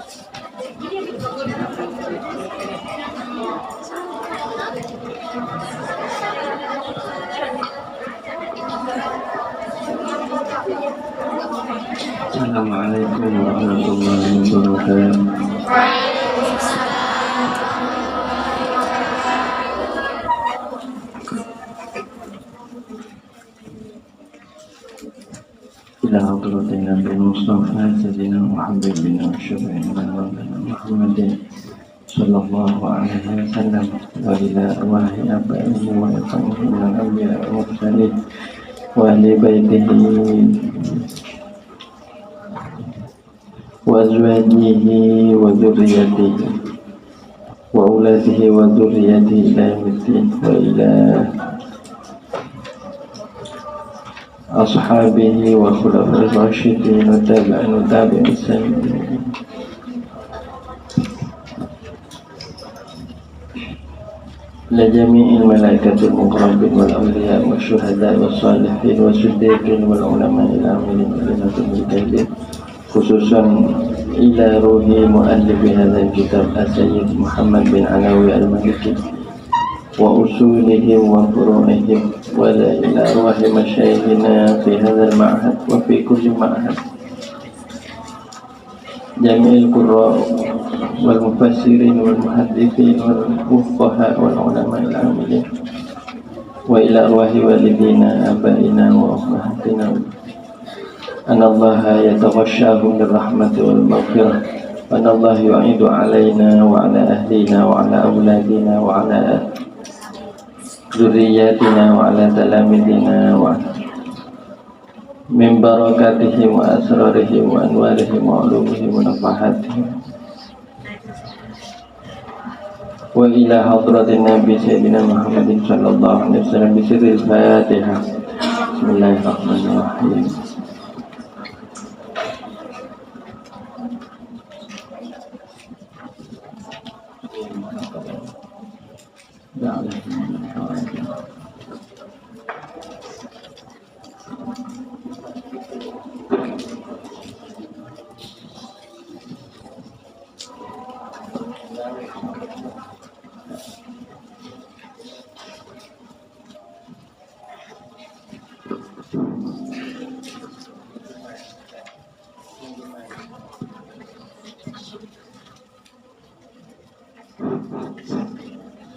Assalamualaikum warahmatullahi wabarakatuh. إلى حضرة النبي المصطفى سيدنا وحبيبنا وشفيعنا محمد صلى الله عليه وسلم وإلى أرواح آبائه وإخوانه من الأنبياء والمرسلين وأهل بيته وأزواجه وذريته وأولاده وذريته إلى يوم الدين وإلى أصحابه وخلفاء الراشدين وتابع السالمين لجميع الملائكة المقربين والأولياء والشهداء والصالحين والصديقين والعلماء العاملين بنظر الكبير خصوصا إلى روح مؤلف هذا الكتاب السيد محمد بن علوي المالكي وأصولهم وفروعهم وإلى أرواح مشايخنا في هذا المعهد وفي كل معهد جميع القراء والمفسرين والمحدثين والفقهاء والعلماء العاملين وإلى أرواح والدينا آبائنا وأمهاتنا أن الله يتغشاهم بالرحمة والمغفرة وأن الله يعيد علينا وعلى أهلنا وعلى أولادنا وعلى ذرياتنا وعلى تلاميذنا من بركاتهم وأسرارهم وأنوارهم وعلومهم ونفحاتهم وإلى حضرة النبي سيدنا محمد صلى الله عليه وسلم بسر الفاتحة. بسم الله الرحمن الرحيم.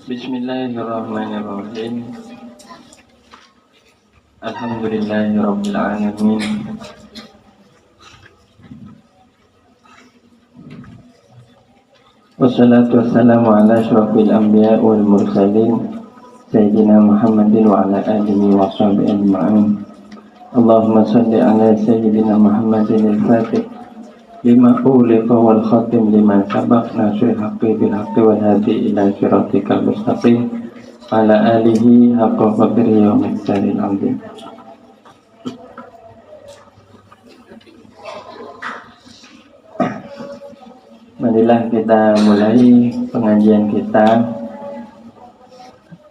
Bismillahirrahmanirrahim. Alhamdulillahirabbil alamin. Wassalatu wassalamu ala asyrafil anbiya wal mursalin sayyidina Muhammadin wa ala alihi wa sahbihi ajma'in. Allahumma shalli ala sayyidina Muhammadin al-Fatih lima uliqa wal khatim lima sabaq nasril haqqi bil haqqi wal hadi ila siratikal mustaqim ala alihi haqqa qadrihi wa miqdaril azim. Marilah kita mulai pengajian kita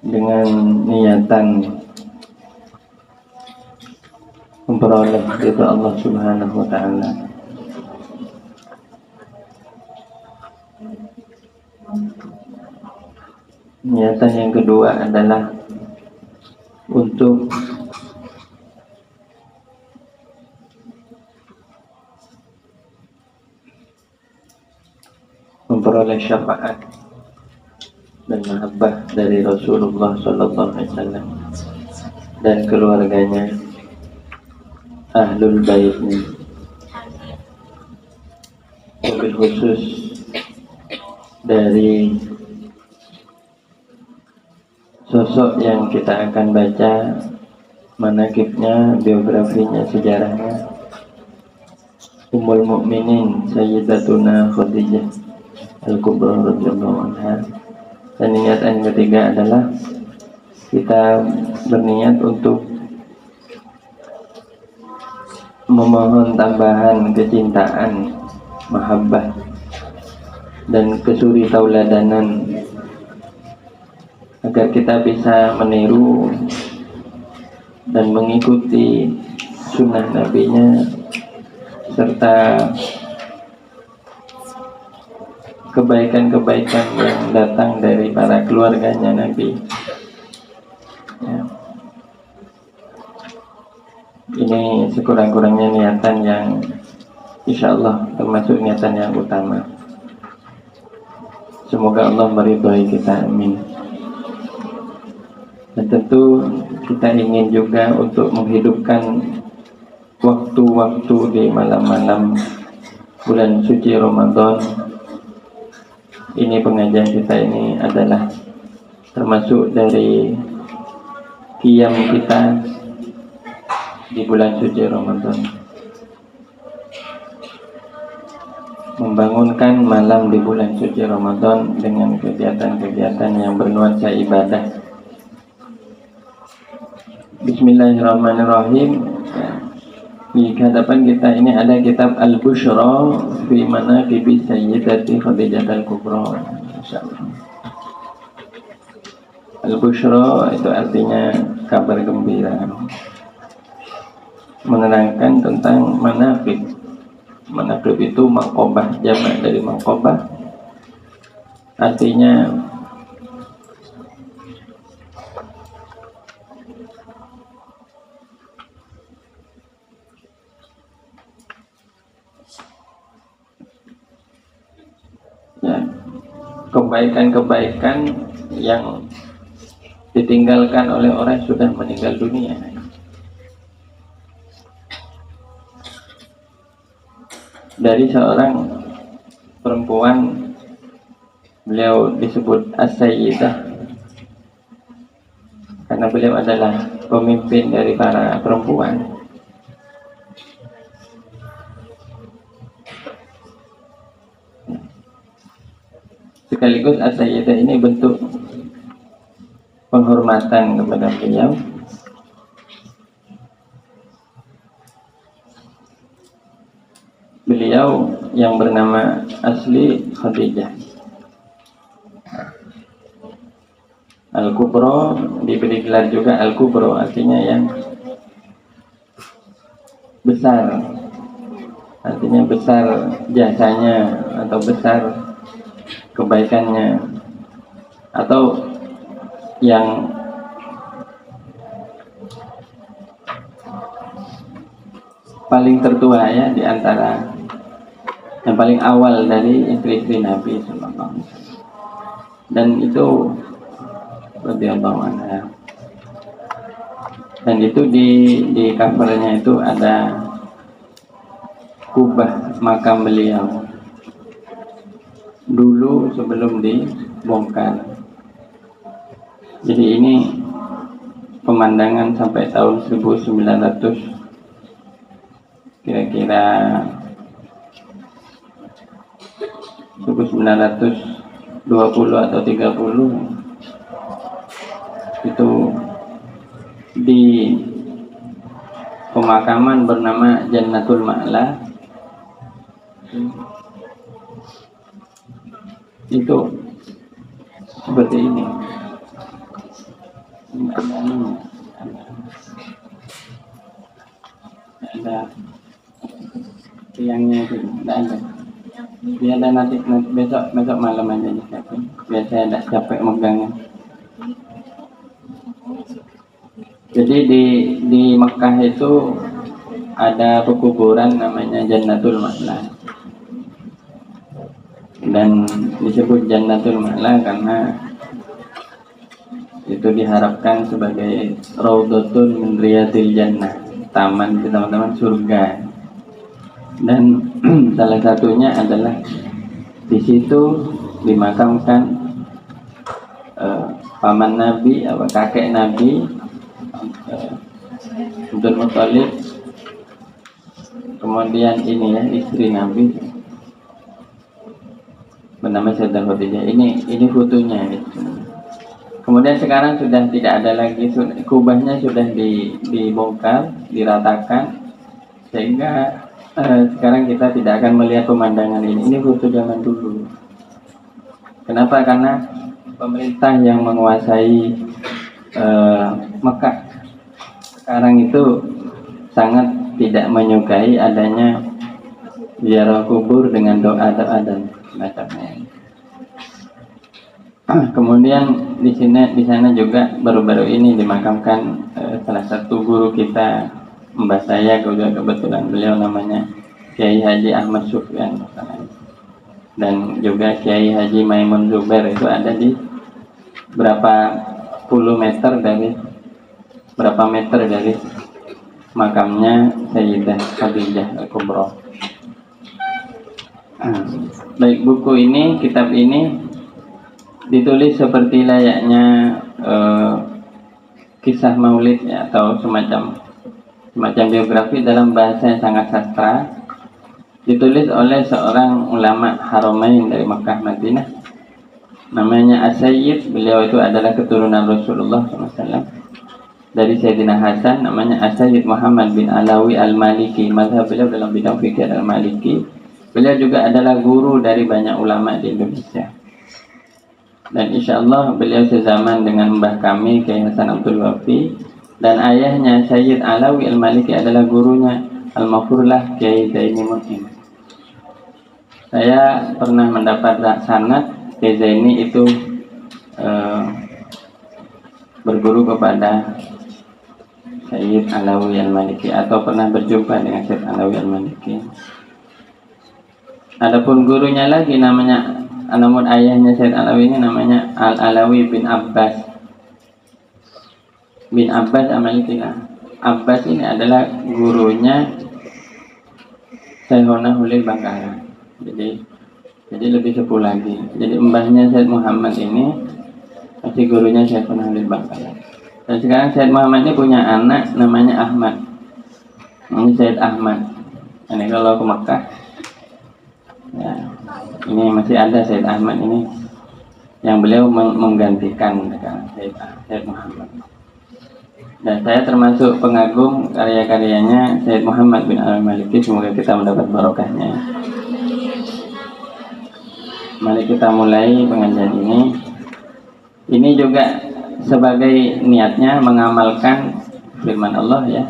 dengan niatan memperoleh ridha Allah Subhanahu wa taala. Niatan yang kedua adalah untuk memperoleh syafaat dan mahabbah dari Rasulullah Sallallahu Alaihi Wasallam dan keluarganya, ahlul baitnya, lebih khusus dari sosok yang kita akan baca manaqibnya, biografinya, sejarahnya, Ummul Mukminin Sayyidatuna Khadijah Al-Kubra radhiyallahu anha. Dan niatan ketiga adalah kita berniat untuk memohon tambahan kecintaan, mahabbah dan kesuri tauladanan agar kita bisa meniru dan mengikuti sunnah nabinya serta kebaikan-kebaikan yang datang dari para keluarganya Nabi. Ya. Ini sekurang-kurangnya niatan yang insya Allah termasuk niatan yang utama. Semoga Allah meridhai kita, amin. Dan tentu kita ingin juga untuk menghidupkan waktu-waktu di malam-malam bulan suci Ramadan. Ini pengajian kita ini adalah termasuk dari qiyam kita di bulan suci Ramadan, membangunkan malam di bulan suci Ramadan dengan kegiatan-kegiatan yang bernuansa ibadah. Bismillahirrahmanirrahim. Di hadapan kita ini ada kitab Al-Bushra fi Manaqibi Sayyidati Khadijah Al-Kubra. Insyaallah. Al-Bushra itu artinya kabar gembira, menerangkan tentang manaqib. Manaqib itu maqobah, jamak dari maqobah, artinya ya, kebaikan-kebaikan yang ditinggalkan oleh orang yang sudah meninggal dunia. Dari seorang perempuan, beliau disebut As-Sayyidah karena beliau adalah pemimpin dari para perempuan. Sekaligus As-Sayyidah ini bentuk penghormatan kepada beliau. Beliau yang bernama asli Khadijah Al-Kubra, diberi gelar juga Al-Kubra, artinya yang besar, artinya besar jasanya atau besar kebaikannya, atau yang paling tertua ya di antara yang paling awal dari istri-istri Nabi SAW. Dan itu radhiyallahu anha. Dan itu di covernya itu ada kubah makam beliau dulu sebelum dibongkar. Jadi ini pemandangan sampai tahun 1900, kira-kira 1920 atau 30, itu di pemakaman bernama Jannatul Ma'la. Itu seperti ini. Ada tiangnya itu, tidak ada. Dia ada nanti besok malam aja disiapin. Biasanya tidak capek megangnya. Jadi di Mekah itu ada pekuburan namanya Jannatul Ma'la. Dan disebut Jannatul Ma'la karena itu diharapkan sebagai Raudhatun min Riyadil Jannah, taman di teman-teman surga. Dan salah satunya adalah di situ dimakamkan paman Nabi, kakek Nabi, Abdul Muthalib, kemudian ini ya istri Nabi bernama Sayyidah Khadijah. Ini fotonya gitu. Kemudian sekarang sudah tidak ada lagi, kubahnya sudah dibongkar, diratakan, sehingga sekarang kita tidak akan melihat pemandangan ini. Ini foto zaman dulu. Kenapa? Karena pemerintah yang menguasai Mekah sekarang itu sangat tidak menyukai adanya ziarah kubur dengan doa dan semacamnya. Kemudian di sana juga baru-baru ini dimakamkan salah satu guru kita, mbah saya juga kebetulan, beliau namanya Kiai Haji Ahmad Sufyan, dan juga Kiai Haji Maimun Zubair. Itu ada di berapa meter dari makamnya Sayyidah Khadijah Al-Kubra. Baik, buku ini, kitab ini ditulis seperti layaknya kisah maulid ya, atau semacam biografi dalam bahasa yang sangat sastra. Ditulis oleh seorang ulama Haramain dari Makkah Madinah, namanya As-Sayyid. Beliau itu adalah keturunan Rasulullah SAW. Dari Sayyidina Hasan, namanya As-Sayyid Muhammad bin Alawi Al-Maliki. Mazhab beliau dalam bidang fikih Al-Maliki. Beliau juga adalah guru dari banyak ulama di Indonesia. Dan insya Allah beliau sezaman dengan mbah kami Kiai Hasan Abdul Wafi, dan ayahnya Sayyid Alawi Al-Maliki adalah gurunya Al-Mafurlah Kiai Zaini Mu'in. Saya pernah mendapat sanad Kiai Zaini itu berguru kepada Sayyid Alawi Al-Maliki, atau pernah berjumpa dengan Sayyid Alawi Al-Maliki. Adapun gurunya lagi namanya, namun ayahnya Sayyid Alawi ini namanya Al-Alawi bin Abbas Al-Maliki. Abbas ini adalah gurunya Syekhona Hulil Bangkalan. Jadi lebih sepuh lagi. Jadi mbahnya Sayyid Muhammad ini masih gurunya Syekhona Hulil Bangkalan. Dan sekarang Sayyid Muhammad ini punya anak namanya Ahmad. Ini Sayyid Ahmad. Ini kalau ke Mekah, ya, ini masih ada Sayyid Ahmad ini, yang beliau menggantikan Sayyid Muhammad. Dan saya termasuk pengagum karya-karyanya Sayyid Muhammad bin Al-Maliki. Semoga kita mendapat barokahnya. Mari kita mulai pengajian ini. Ini juga sebagai niatnya mengamalkan firman Allah ya.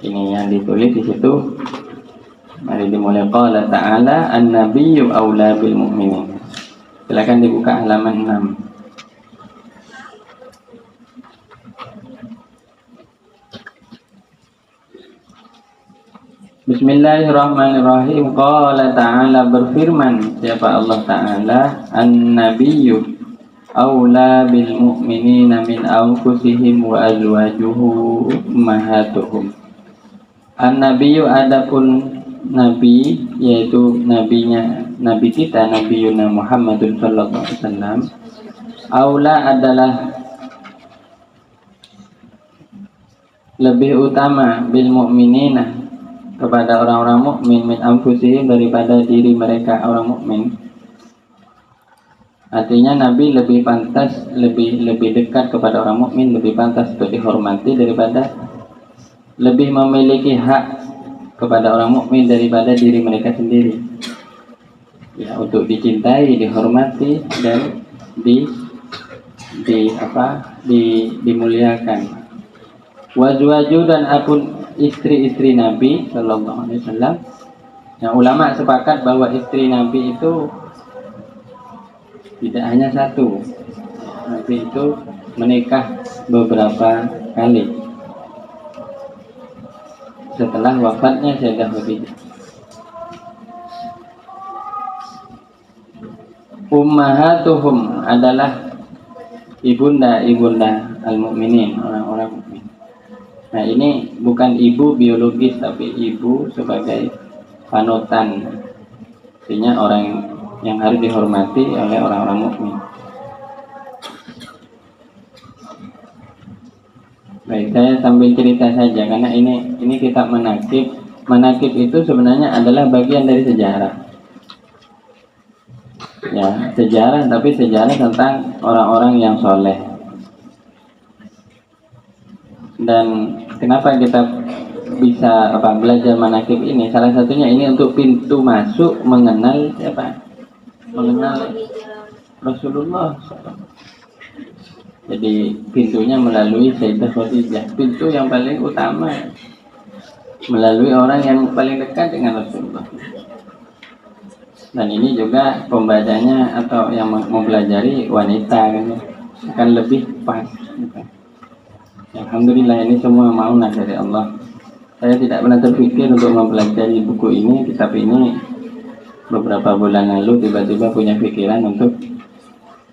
Ini yang ditulis di situ. Mari dimulai. Qala ta'ala an-nabiyyu aula bil mu'minin. Silakan dibuka halaman 6. Bismillahirrahmanirrahim. Qala ta'ala, berfirman siapa Allah Ta'ala, an-nabiyyu aula bil mu'minina min anfusihim wa azwajuhu ummahatuhum. An-nabiyyu, adapun nabi, yaitu nabi kita Nabi Yuna Muhammadun sallallahu alaihi wasallam. Aula adalah lebih utama, bil mu'minina kepada orang-orang mukmin, min anfusihim daripada diri mereka orang mukmin. Artinya Nabi lebih pantas, lebih dekat kepada orang mukmin, lebih pantas untuk dihormati daripada, lebih memiliki hak kepada orang mukmin daripada diri mereka sendiri. Ya, untuk dicintai, dihormati dan dimuliakan. Wazwaju, dan akun istri-istri Nabi Sallallahu Alaihi Wasallam. Yang ulama sepakat bahwa istri Nabi itu tidak hanya satu. Nabi itu menikah beberapa kali setelah wafatnya Sayyidah Khadijah. Ummahatuhum adalah ibunda al-mu'minin, orang-orang mukmin. Nah, ini bukan ibu biologis, tapi ibu sebagai panutan. Artinya orang yang harus dihormati oleh orang-orang mukmin. Baik, saya sambil cerita saja karena ini kitab manaqib. Manaqib itu sebenarnya adalah bagian dari sejarah. Ya, sejarah, tapi sejarah tentang orang-orang yang soleh. Dan kenapa kita bisa belajar manaqib ini? Salah satunya ini untuk pintu masuk mengenal siapa? Mengenal Rasulullah. Jadi pintunya melalui Sayyidah Khadijah, pintu yang paling utama, melalui orang yang paling dekat dengan Rasulullah. Dan ini juga pembacanya atau yang mempelajari wanita kan ya, akan lebih pas gitu. Alhamdulillah ini semua maunah dari Allah. Saya tidak pernah terpikir untuk mempelajari buku ini, kitab ini. Beberapa bulan lalu tiba-tiba punya pikiran untuk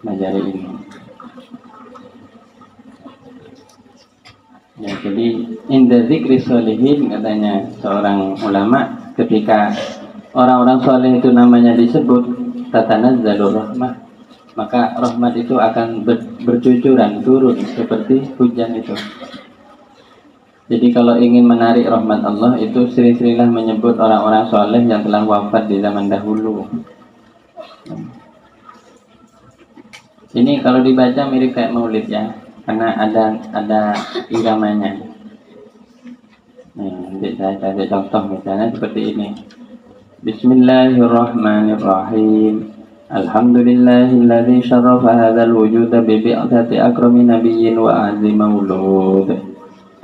belajar ini. Ya, jadi inda dzikri sholihin, katanya seorang ulama, ketika orang-orang soleh itu namanya disebut, tatanazzalur rahmah, maka rahmat itu akan bercucuran turun seperti hujan itu. Jadi kalau ingin menarik rahmat Allah itu sering-seringlah menyebut orang-orang soleh yang telah wafat di zaman dahulu. Ini kalau dibaca mirip kayak maulid ya, karena ada iramanya. Nanti saya kasih contoh misalnya seperti ini. Bismillahirrahmanirrahim. Alhamdulillahilladzi syarrafa hadzal wujuda bi bi'tsati akrami nabiyyin wa azzi maulud.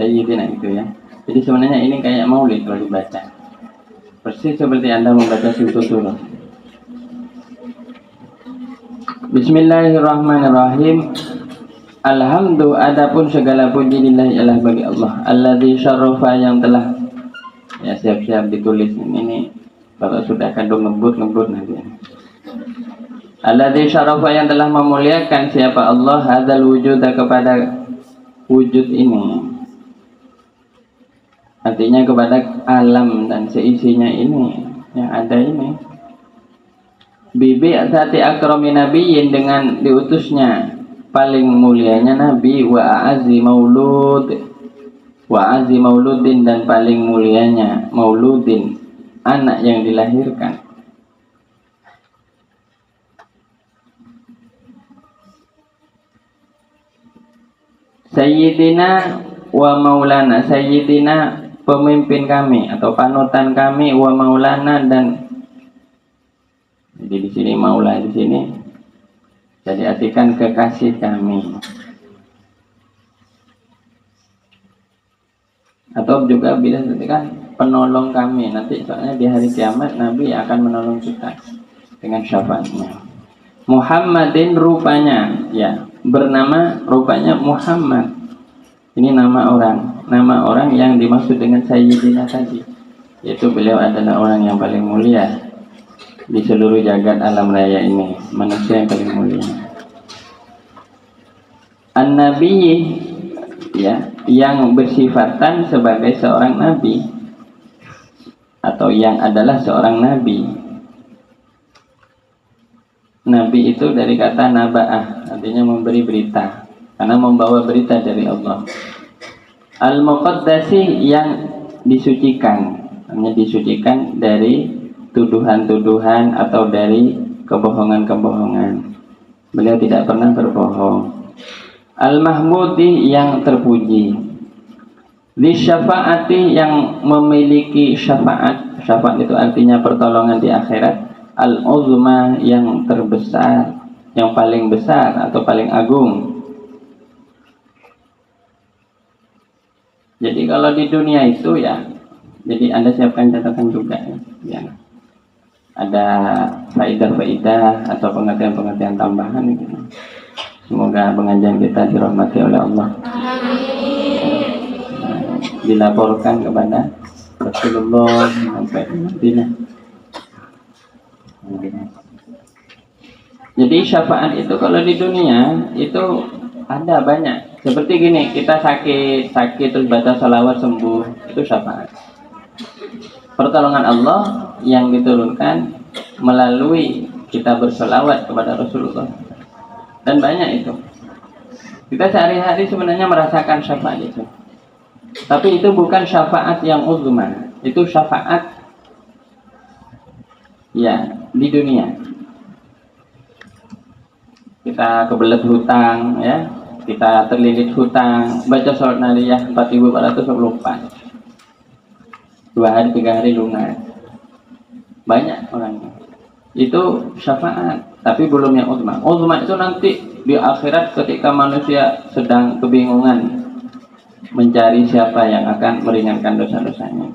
Sayyidina itu ya. Jadi sebenarnya ini kayak maulid kalau dibaca. Persis seperti Anda membaca Suratul. Bismillahirrahmanirrahim. Alhamdu, adapun segala puji lillahi Allah, bagi Allah. Alladzi syarrafa, yang telah, ya siap-siap ditulis ini kalau sudah kandung ngebut nanti. Alladzi syarrafa, yang telah memuliakan siapa Allah, hadzal wujuda, kepada wujud ini. Artinya kepada alam dan seisinya ini yang ada ini. Bibi asati akrami nabiyyin, dengan diutusnya paling mulianya nabi, wa a'azzi mauludin, dan paling mulianya mauludin, anak yang dilahirkan. Sayyidina wa maulana, sayyidina pemimpin kami atau panutan kami, wa maulana, dan jadi di sini maula, di sini jadi artikan kekasih kami, atau juga bila artikan penolong kami. Nanti soalnya di hari kiamat Nabi akan menolong kita dengan syafaatnya. Muhammadin, rupanya ya bernama, rupanya Muhammad. Ini nama orang yang dimaksud dengan Sayyidina tadi, yaitu beliau adalah orang yang paling mulia di seluruh jagat alam raya ini, manusia yang paling mulia. An-Nabi, ya, yang bersifatan sebagai seorang nabi atau yang adalah seorang nabi. Nabi itu dari kata naba'ah, artinya memberi berita, karena membawa berita dari Allah. Al-Muqaddasi, yang disucikan, hanya disucikan dari tuduhan-tuduhan atau dari kebohongan-kebohongan. Beliau tidak pernah berbohong. Al-Mahmudi, yang terpuji. Lisyafaati, yang memiliki syafaat. Syafaat itu artinya pertolongan di akhirat. Al-Uzma, yang terbesar, yang paling besar atau paling agung. Jadi kalau di dunia itu ya, jadi Anda siapkan catatan juga ya. Ada faidah-faidah atau pengertian-pengertian tambahan gitu. Semoga pengajian kita dirahmati oleh Allah. Dilaporkan kepada Rasulullah sampai Madinah. Jadi syafaat itu kalau di dunia itu ada banyak. Seperti gini, kita sakit terus baca salawat sembuh, itu syafaat. Pertolongan Allah yang diturunkan melalui kita bersalawat kepada Rasulullah. Dan banyak itu. Kita sehari-hari sebenarnya merasakan syafaat itu. Tapi itu bukan syafaat yang uzma. Itu syafaat ya di dunia. Kita kebelet hutang ya, kita terlilit hutang, baca sholat nariyah 4.424, 2 hari 3 hari lunas. Banyak orangnya. Itu syafaat, tapi belum yang uzma. Uzma itu nanti di akhirat ketika manusia sedang kebingungan mencari siapa yang akan meringankan dosa-dosanya.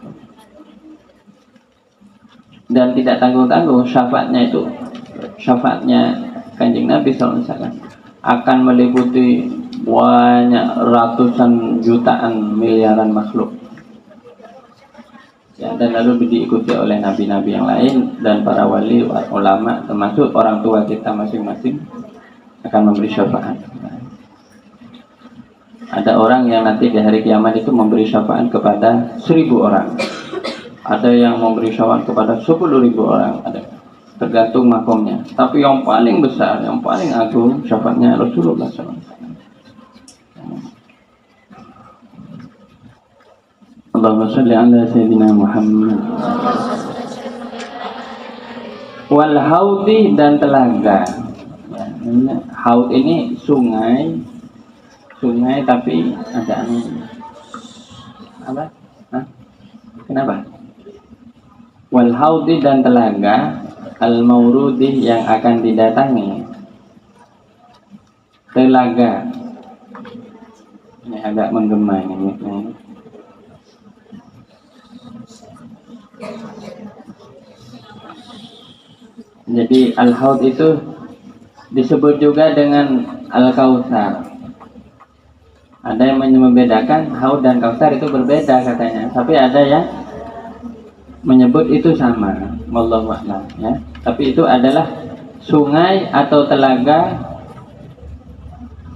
dan tidak tanggung-tanggung. Syafaatnya Kanjeng Nabi SAW akan meliputi banyak ratusan jutaan miliaran makhluk ya, dan lalu diikuti oleh nabi-nabi yang lain dan para wali, ulama, termasuk orang tua kita masing-masing akan memberi syafaat. Ada orang yang nanti di hari kiamat itu memberi syafaat kepada 1.000 orang, ada yang memberi syafaat kepada 10.000 orang, ada, tergantung makomnya. Tapi yang paling besar, yang paling agung syafaatnya Rasulullah SAW. Allahumma sholli ala sayyidina Muhammad. Wal haudi, dan telaga. Ya, haud ini sungai tapi ada apa? Hah? Kenapa? Wal haudi, dan telaga al maurudi, yang akan didatangi. Telaga ini agak menggema ini. Jadi al-haud itu disebut juga dengan al-kautsar. Ada yang membedakan haud dan kautsar itu berbeda katanya, tapi ada yang menyebut itu sama. Wallahu a'lam ya. Tapi itu adalah sungai atau telaga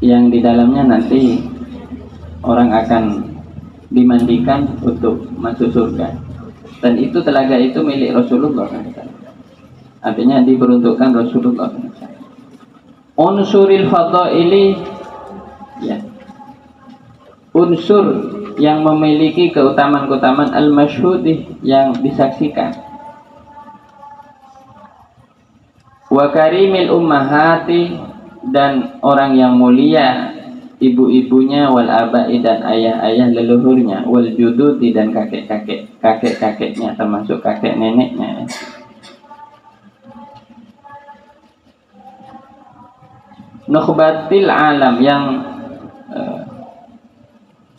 yang di dalamnya nanti orang akan dimandikan untuk masuk surga. Dan itu telaga itu milik Rasulullah. Artinya diperuntukkan Rasulullah. Unsuril fadaili, ya, unsur yang memiliki keutamaan-keutamaan al-masyhudi, yang disaksikan. Wa karimil ummahati, dan orang yang mulia ibu-ibunya, wal abai, dan ayah-ayah leluhurnya, wal jududi, dan kakek-kakeknya, termasuk kakek neneknya. Nukhbatil alam, yang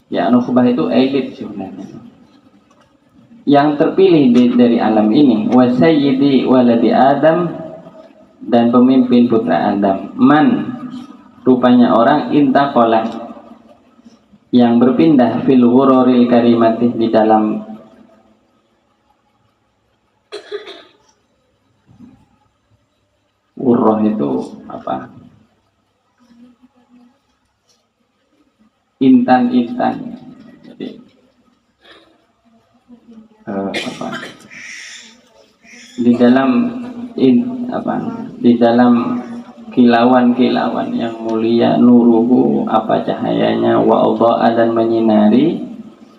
ya, nukhbah itu elit sebenarnya, yang terpilih dari alam ini. Wa sayyidi waladi Adam, dan pemimpin putra Adam. Man, rupanya orang, intaqala, yang berpindah, fil ghururil karimati, di dalam ghurrah itu apa? Intan-intan. Jadi apa? Di dalam di dalam kilauan-kilauan yang mulia, nuruhu, apa cahayanya, wa adha'a, dan menyinari,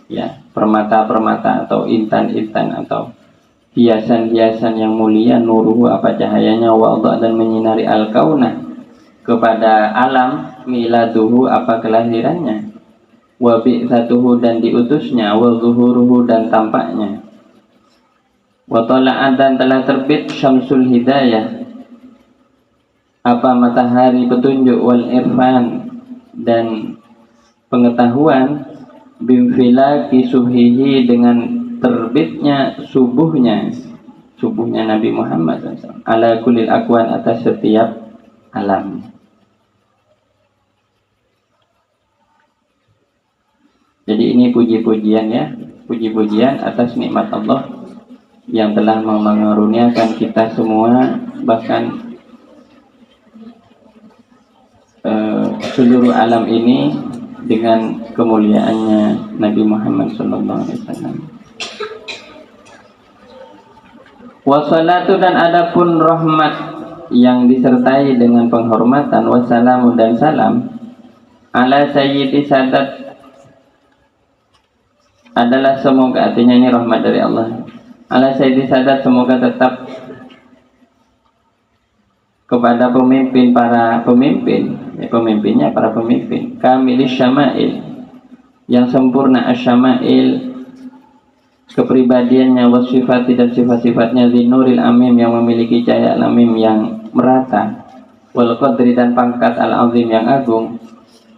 ya, permata-permata atau intan-intan atau hiasan-hiasan yang mulia, nuruhu, apa cahayanya, wa adha'a, dan menyinari al-kaunah, kepada alam, miladuhu, apa kelahirannya, wa bi'tsatuhu, dan diutusnya, wa zuhuruhu, dan tampaknya, wa tala'at, dan telah terbit, syamsul hidayah, apa matahari petunjuk, wal irfan, dan pengetahuan, bimfilaki subhihi, dengan terbitnya subuhnya Nabi Muhammad SAW, ala kulil akwan, atas setiap alam. Jadi ini puji-pujian ya, puji-pujian atas nikmat Allah yang telah mengaruniakan kita semua, bahkan seluruh alam ini, dengan kemuliaannya Nabi Muhammad SAW. Wassalatu, dan adapun rahmat yang disertai dengan penghormatan, wassalamu, dan salam, ala sayyidi sadat, adalah semoga, artinya ini rahmat dari Allah, ala sayyidi sadat, semoga tetap kepada pemimpin, para pemimpin, ya, pemimpinnya para pemimpin, kamilis syama'il, yang sempurna asyama'il, kepribadiannya, wasifati, dan sifat-sifatnya, zinuril amim, yang memiliki cahaya al-amim, yang merata, wal qadri, dan pangkat al-azim, yang agung,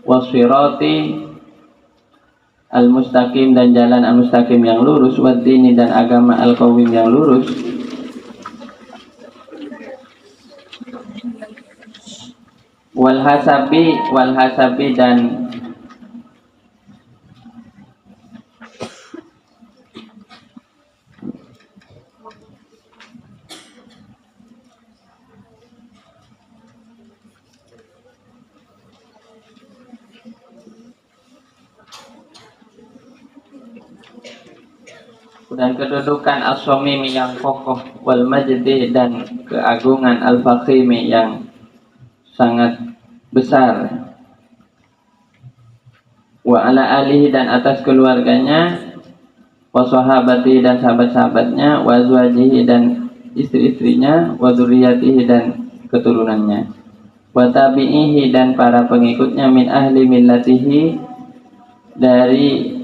wasfirati al-mustaqim, dan jalan al-mustaqim, yang lurus, waddini, dan agama al-qawim, yang lurus, wal hasabi dan kedudukan as-somimi yang kokoh, wal majdi dan keagungan al-fakhimi yang sangat besar, wa ala alihi dan atas keluarganya, wa sahabati dan sahabat-sahabatnya, wa azwajihi dan istri-istrinya, wa dzurriyyatihi dan keturunannya, wa tabi'ihi dan para pengikutnya, min ahli millatihi dari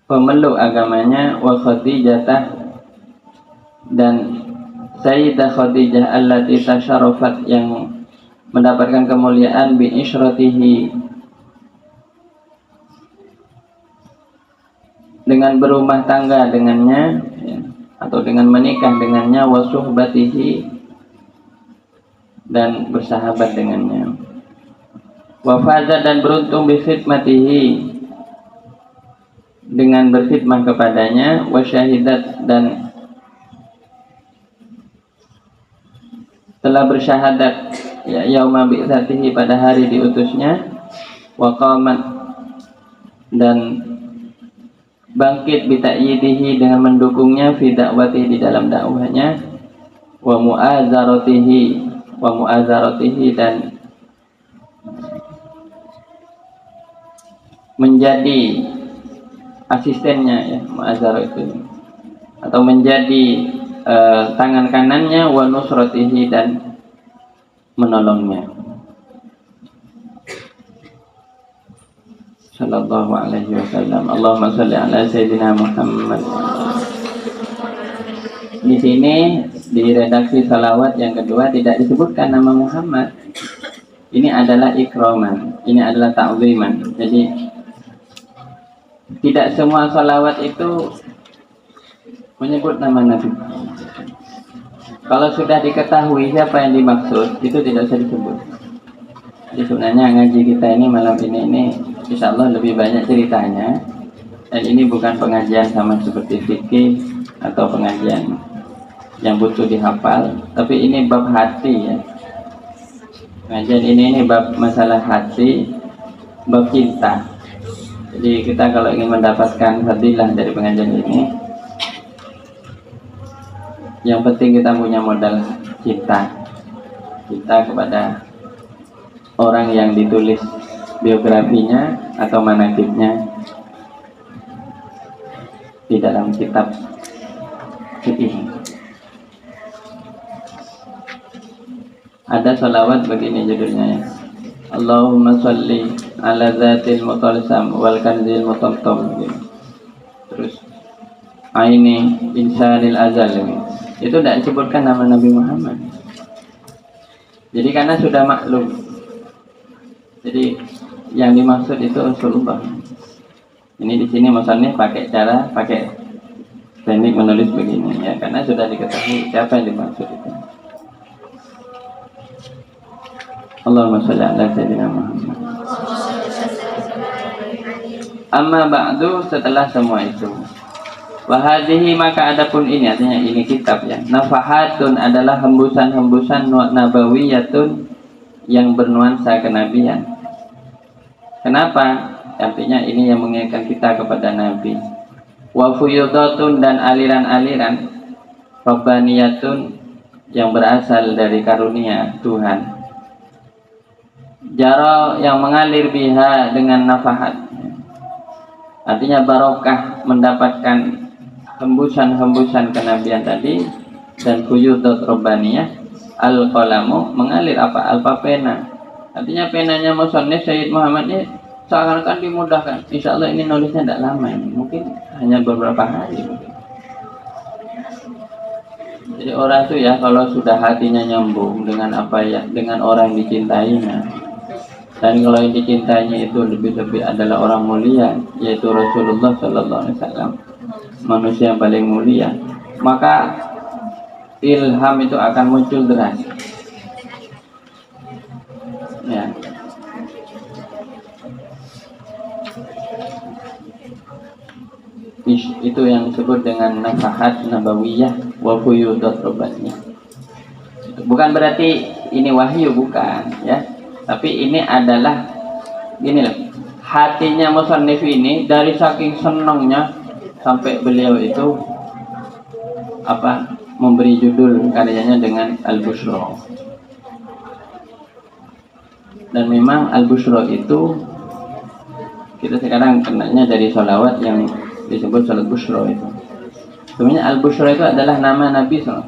pemeluk agamanya, wa Khadijah dan Sayyidah Khadijah allati tasyarafat yang mendapatkan kemuliaan bi isyratihi dengan berumah tangga dengannya, ya, atau dengan menikah dengannya, wa suhbatihi dan bersahabat dengannya, wa faza dan beruntung bi khidmatihi dengan berkhidmah kepadanya, wa syahidat dan telah bersyahadat, ya, yauma bi'tsatihi pada hari diutusnya, wa qamat dan bangkit bi ta'yidihi dengan mendukungnya, fi da'watihi di dalam dakwahnya, wa mu'azaratihi dan menjadi asistennya, ya, mu'azarah itu, atau menjadi tangan kanannya, wa nusratihi dan menolongnya. Sallallahu alaihi wasallam. Allahumma shalli ala sayyidina Muhammad. Di sini di redaksi salawat yang kedua tidak disebutkan nama Muhammad. Ini adalah ikraman, ini adalah ta'ziman. Jadi tidak semua salawat itu menyebut nama Nabi. Kalau sudah diketahui siapa yang dimaksud, itu tidak usah disebut. Jadi sebenarnya ngaji kita ini malam ini insya Allah lebih banyak ceritanya. Dan ini bukan pengajian sama seperti fikih atau pengajian yang butuh dihafal, tapi ini bab hati, ya. Pengajian ini bab masalah hati, bab cinta. Jadi kita kalau ingin mendapatkan fadilah dari pengajian ini, yang penting kita punya modal cinta kepada orang yang ditulis biografinya atau manaqibnya di dalam kitab ini. Ada salawat begini judulnya, ya. Allahumma sholli ala zatil mutalsam wal kanzil mutamtam. Terus aini insanil azal. Itu tidak disebutkan nama Nabi Muhammad. Jadi karena sudah maklum. Jadi yang dimaksud itu Rasulullah. Ini di sini musannif pakai teknik menulis begini, ya, karena sudah diketahui siapa yang dimaksud itu. Allahumma sholli ala sayyidina Muhammad. Amma ba'du, setelah semua itu, wahadihi maka adapun ini, artinya ini kitab, ya, nafahatun adalah hembusan-hembusan nabawiyatun yang bernuansa kenabian. Kenapa? Artinya ini yang mengingatkan kita kepada Nabi. Wa fuyudatun dan aliran-aliran rabbaniyatun yang berasal dari karunia Tuhan. Jaro yang mengalir biha dengan nafahat. Artinya barokah mendapatkan hembusan-hembusan kenabian tadi, dan fuyudat rabbaniyah, al-qalamu mengalir apa? Al-pena. Artinya penanya musannif Sayyid Muhammad ini seakan-akan dimudahkan. Insya Allah ini nulisnya tidak lama ini, mungkin hanya beberapa hari. Jadi orang itu, ya, kalau sudah hatinya nyambung dengan apa, ya, dengan orang yang dicintainya, dan kalau yang dicintainya itu lebih-lebih adalah orang mulia, yaitu Rasulullah Sallallahu Alaihi Wasallam, manusia yang paling mulia, maka ilham itu akan muncul deras. Ya. Itu yang disebut dengan nafahat nabawiyah wa fuyudat rabbaniyah. Bukan berarti ini wahyu, bukan ya. Tapi ini adalah gini loh. Hatinya musannif ini dari saking senangnya sampai beliau itu memberi judul karyanya dengan Al-Bushra. Dan memang Al-Bushra itu kita sekarang kenanya dari sholawat yang disebut salat Bushra itu. Sebenarnya Al-Bushra itu adalah nama Nabi SAW.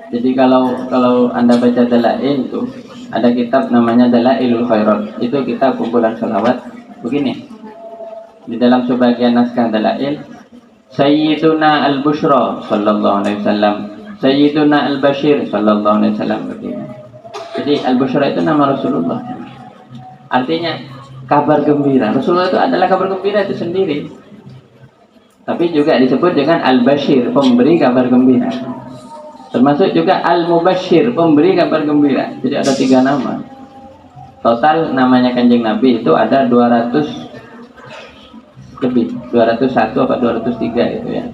Jadi kalau Anda baca Dalail itu ada kitab namanya Dalailul Khairat. Itu kitab kumpulan sholawat begini. Di dalam sebagian naskah Dalail, Sayyiduna Al-Bushra sallallahu alaihi wasallam, Sayyiduna Al-Bashir sallallahu alaihi wasallam begini. Jadi Al-Bushra itu nama Rasulullah. Artinya kabar gembira. Rasulullah itu adalah kabar gembira itu sendiri. Tapi juga disebut dengan Al-Bashir, pemberi kabar gembira. Termasuk juga Al-Mubashir, pemberi kabar gembira. Jadi ada 3 nama. Total namanya Kanjeng Nabi itu ada 200 lebih, 201 apa 203 itu ya.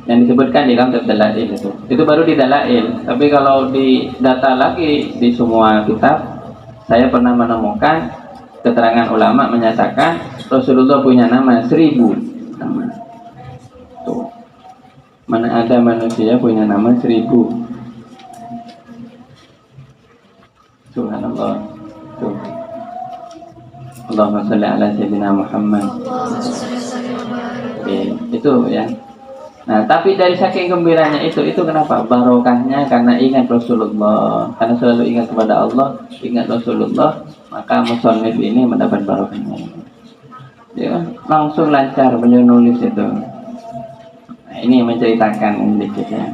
Yang disebutkan di dalam Dalail itu. Itu baru di Dalail. Tapi kalau di data lagi di semua kitab, saya pernah menemukan keterangan ulama menyatakan Rasulullah punya nama 1000 nama. Tuh. Mana ada manusia punya nama 1000. Subhanallah. Tuh. Allahumma sholli ala sayyidina Muhammad. Itu ya. Nah, tapi dari saking gembiranya itu kenapa? Barokahnya karena ingat Rasulullah. Karena selalu ingat kepada Allah, ingat Rasulullah, maka musannif ini mendapat barokahnya. Ya, langsung lancar beliau nulis itu. Nah, ini menceritakan sedikit ya.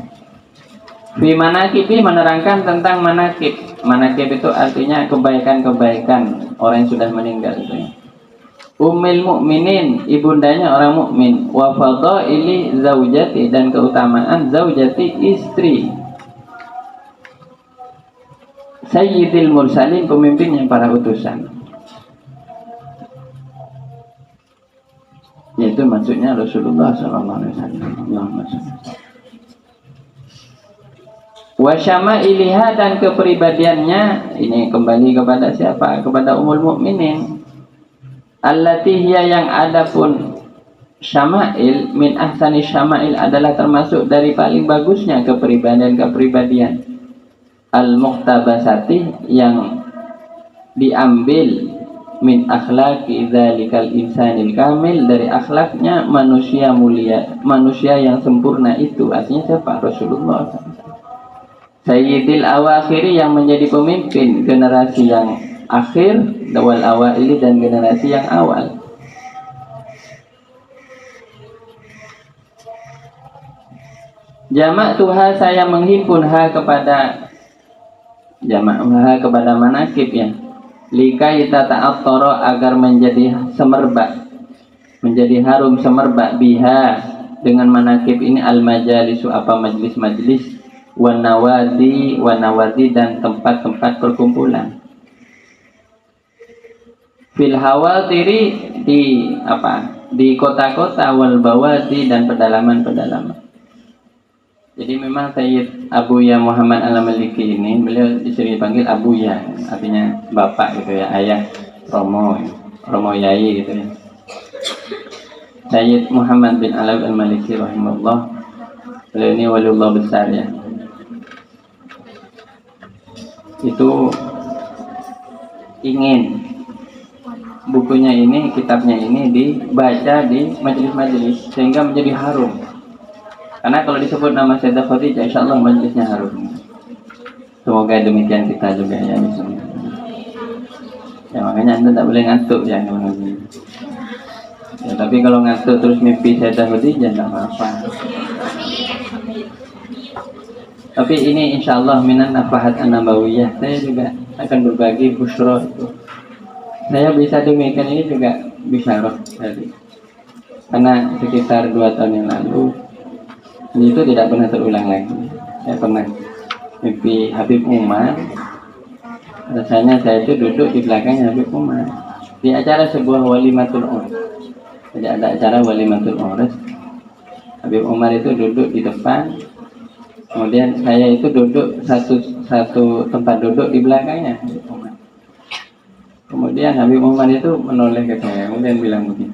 Fi manaqibi menerangkan tentang manaqib. Manaqib itu artinya kebaikan-kebaikan orang yang sudah meninggal itu ya. Ummul mukminin, ibundanya orang mukmin, wa fadaili zaujati, dan keutamaan zaujati, istri Sayyidil mursalin, pemimpin yang para utusan. Yaitu maksudnya Rasulullah SAW. Wa syama'iliha, dan kepribadiannya ini kembali kepada siapa? Kepada ummul mukminin. Allati hiya, yang adapun syama'il min ahsani syama'il adalah termasuk dari paling bagusnya kepribadian al-muqtabasati, yang diambil min akhlaqi dzalikal insanil kamil, dari akhlaknya manusia mulia, manusia yang sempurna itu. Artinya siapa? Rasulullah Sayyidil awakhiri, yang menjadi pemimpin generasi yang akhir, wal awaili, dan generasi yang awal. Jamak tuha, saya menghimpun kepada manaqib ya. Likai tata'attara, agar menjadi semerbak, menjadi harum semerbak biha, dengan manaqib ini, al majalisu, majlis-majlis, wan nawadi, dan tempat-tempat perkumpulan. Fil hawatiri, di kota-kota, wal bawadi, dan pedalaman-pedalaman. Jadi memang Sayyid Abuya Muhammad Al-Maliki ini, beliau disering dipanggil Abuya, artinya bapak gitu ya, ayah Romo Yai gitu ya. Sayyid Muhammad bin Alawi Al-Maliki rahimahullah, beliau ini waliullah besar ya. Itu ingin bukunya ini, kitabnya ini dibaca di majelis-majelis sehingga menjadi harum. Karena kalau disebut nama Sayyidah Khadijah, insya Allah majelisnya harum. Semoga demikian kita juga ya. Ya makanya Anda tak boleh ngantuk ya. Ya tapi kalau ngantuk terus mimpi Sayyidah Khadijah, tak apa-apa. Tapi ini insya Allah minan nafahat an-nabawiyah. Saya juga akan berbagi busyra itu. Saya bisa demikian ini juga bisa roh tadi. Karena sekitar 2 tahun yang lalu Itu tidak pernah terulang lagi. Saya pernah mimpi Habib Umar. Rasanya saya itu duduk di belakangnya Habib Umar di acara sebuah walimatul urs. Jadi ada acara walimatul urs. Habib Umar itu duduk di depan, kemudian saya itu duduk satu tempat duduk di belakangnya Habib Umar. Kemudian Habib Umar itu menoleh ke saya, kemudian bilang begini,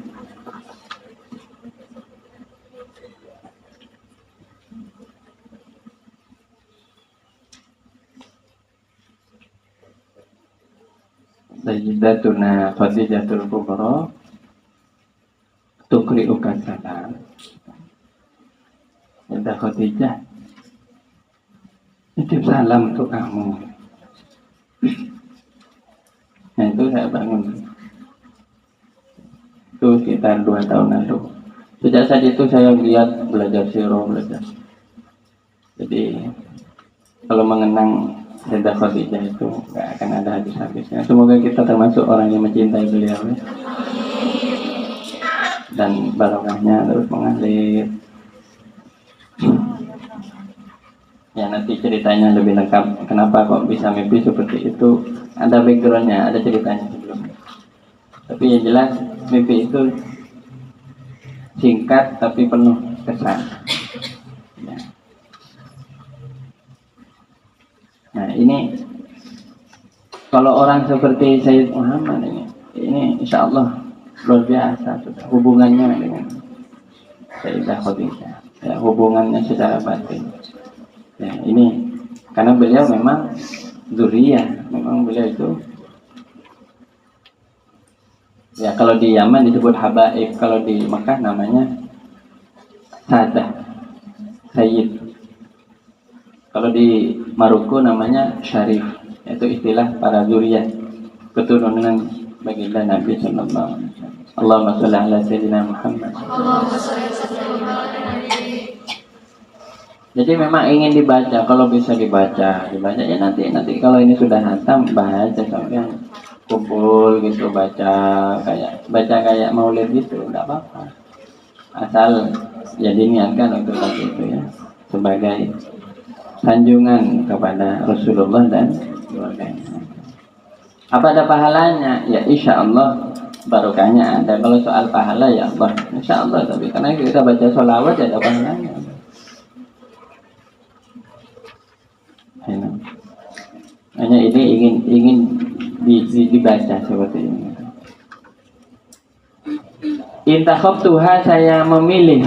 Sayyidatuna Khadijatul Kubra tukri'uka salam. Sayyidah Khadijah, titip salam untuk kamu. Nah itu saya bangun. Itu sekitar 2 tahun lalu. Sejak saat itu saya lihat belajar sirah, belajar. Jadi kalau mengenang Sayyidah Khadijah itu nggak akan ada habis-habisnya. Semoga kita termasuk orang yang mencintai beliau ya. Dan barokahnya terus mengalir. Ya nanti ceritanya lebih lengkap. Kenapa kok bisa mimpi seperti itu? Ada backgroundnya, ada ceritanya sebelumnya. Tapi yang jelas mimpi itu singkat tapi penuh kesan. Ya. Nah ini kalau orang seperti Sayyid Muhammad ini insya Allah luar biasa sudah hubungannya dengan Sayyidah Khadijah. Ya, hubungannya secara batin. Ya, ini karena beliau memang dzurriyyah, memang beliau itu ya kalau di Yaman disebut habaib, kalau di Mekah namanya sadah, sayyid. Kalau di Maroko namanya syarif, itu istilah para dzurriyyah keturunan baginda Nabi sallallahu alaihi wasallam. Allahumma shalli ala sayyidina Muhammad. Jadi memang ingin dibaca, kalau bisa dibaca ya nanti kalau ini sudah hatam baca sampai kumpul gitu baca kayak maulid gitu, enggak apa-apa. Asal ya diniatkan untuk itu ya sebagai sanjungan kepada Rasulullah dan keluarganya. Apa ada pahalanya? Ya insya Allah barokahnya ada. Kalau soal pahala ya Allah insya Allah, tapi karena kita baca sholawat ya ada pahalanya. Hanya ini ingin dibaca seperti ini. Intakhobtuha, saya memilih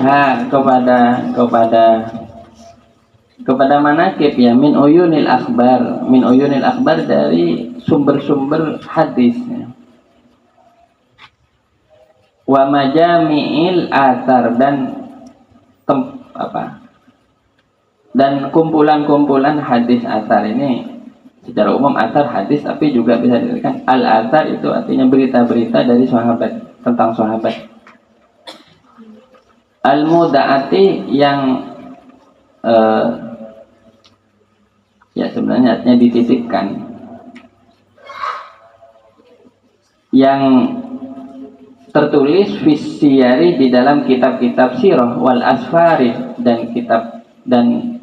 kepada manakib ya min uyunil akhbar dari sumber-sumber hadis ya. Wa majami'il athar dan kumpulan-kumpulan hadis athar. Ini secara umum athar hadis, tapi juga bisa dikatakan al-athar itu artinya berita-berita dari sahabat, tentang sahabat. Al-muda'ati yang ya sebenarnya artinya dititipkan, yang tertulis fisyari di dalam kitab-kitab sirah wal asfari dan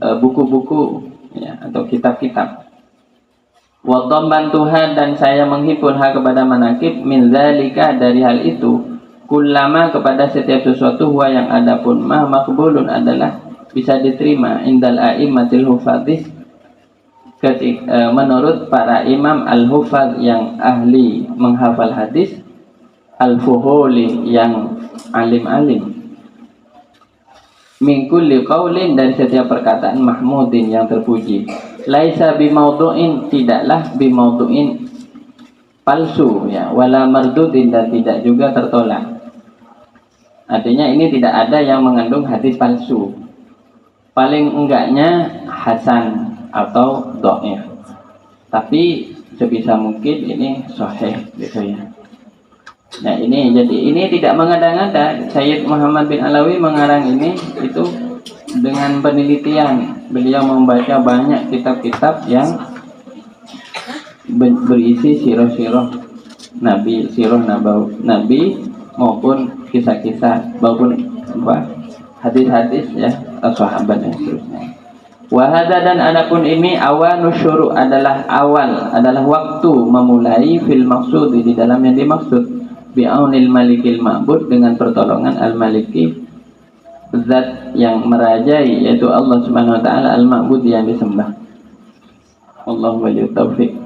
buku-buku ya, atau kitab-kitab. Wa dhammantuha, dan saya menghimpunha kepada manakib min dzalika, dari hal itu, kullama, kepada setiap sesuatu, huwa yang adapun ma maqbulun, adalah bisa diterima indal a'immatil hufadz, menurut para imam al-hufadz yang ahli menghafal hadis, al-fuhuli yang alim-alim, min kulli qaulin, dari setiap perkataan, mahmudin yang terpuji, laisa bimaudu'in, tidaklah bimaudu'in palsu ya, wala mardudin, dan tidak juga tertolak. Artinya ini tidak ada yang mengandung hadis palsu, paling enggaknya hasan atau dhaif, tapi sebisa mungkin ini sahih gitu ya. Nah ini jadi ini tidak mengada-ngada. Sayyid Muhammad bin Alawi mengarang ini itu dengan penelitian. Beliau membaca banyak kitab-kitab yang berisi sirah-sirah Nabi, sirah Nabi maupun kisah-kisah maupun hadis-hadis ya sahabat dan seterusnya. Wahada dan adapun ini awal nusyuru adalah waktu memulai fil maksud di dalam yang dimaksud bi'aunil malikil ma'bud dengan pertolongan al maliki zat yang merajai yaitu Allah Subhanahu wa taala al ma'bud yang disembah. Allahu wali taufiq.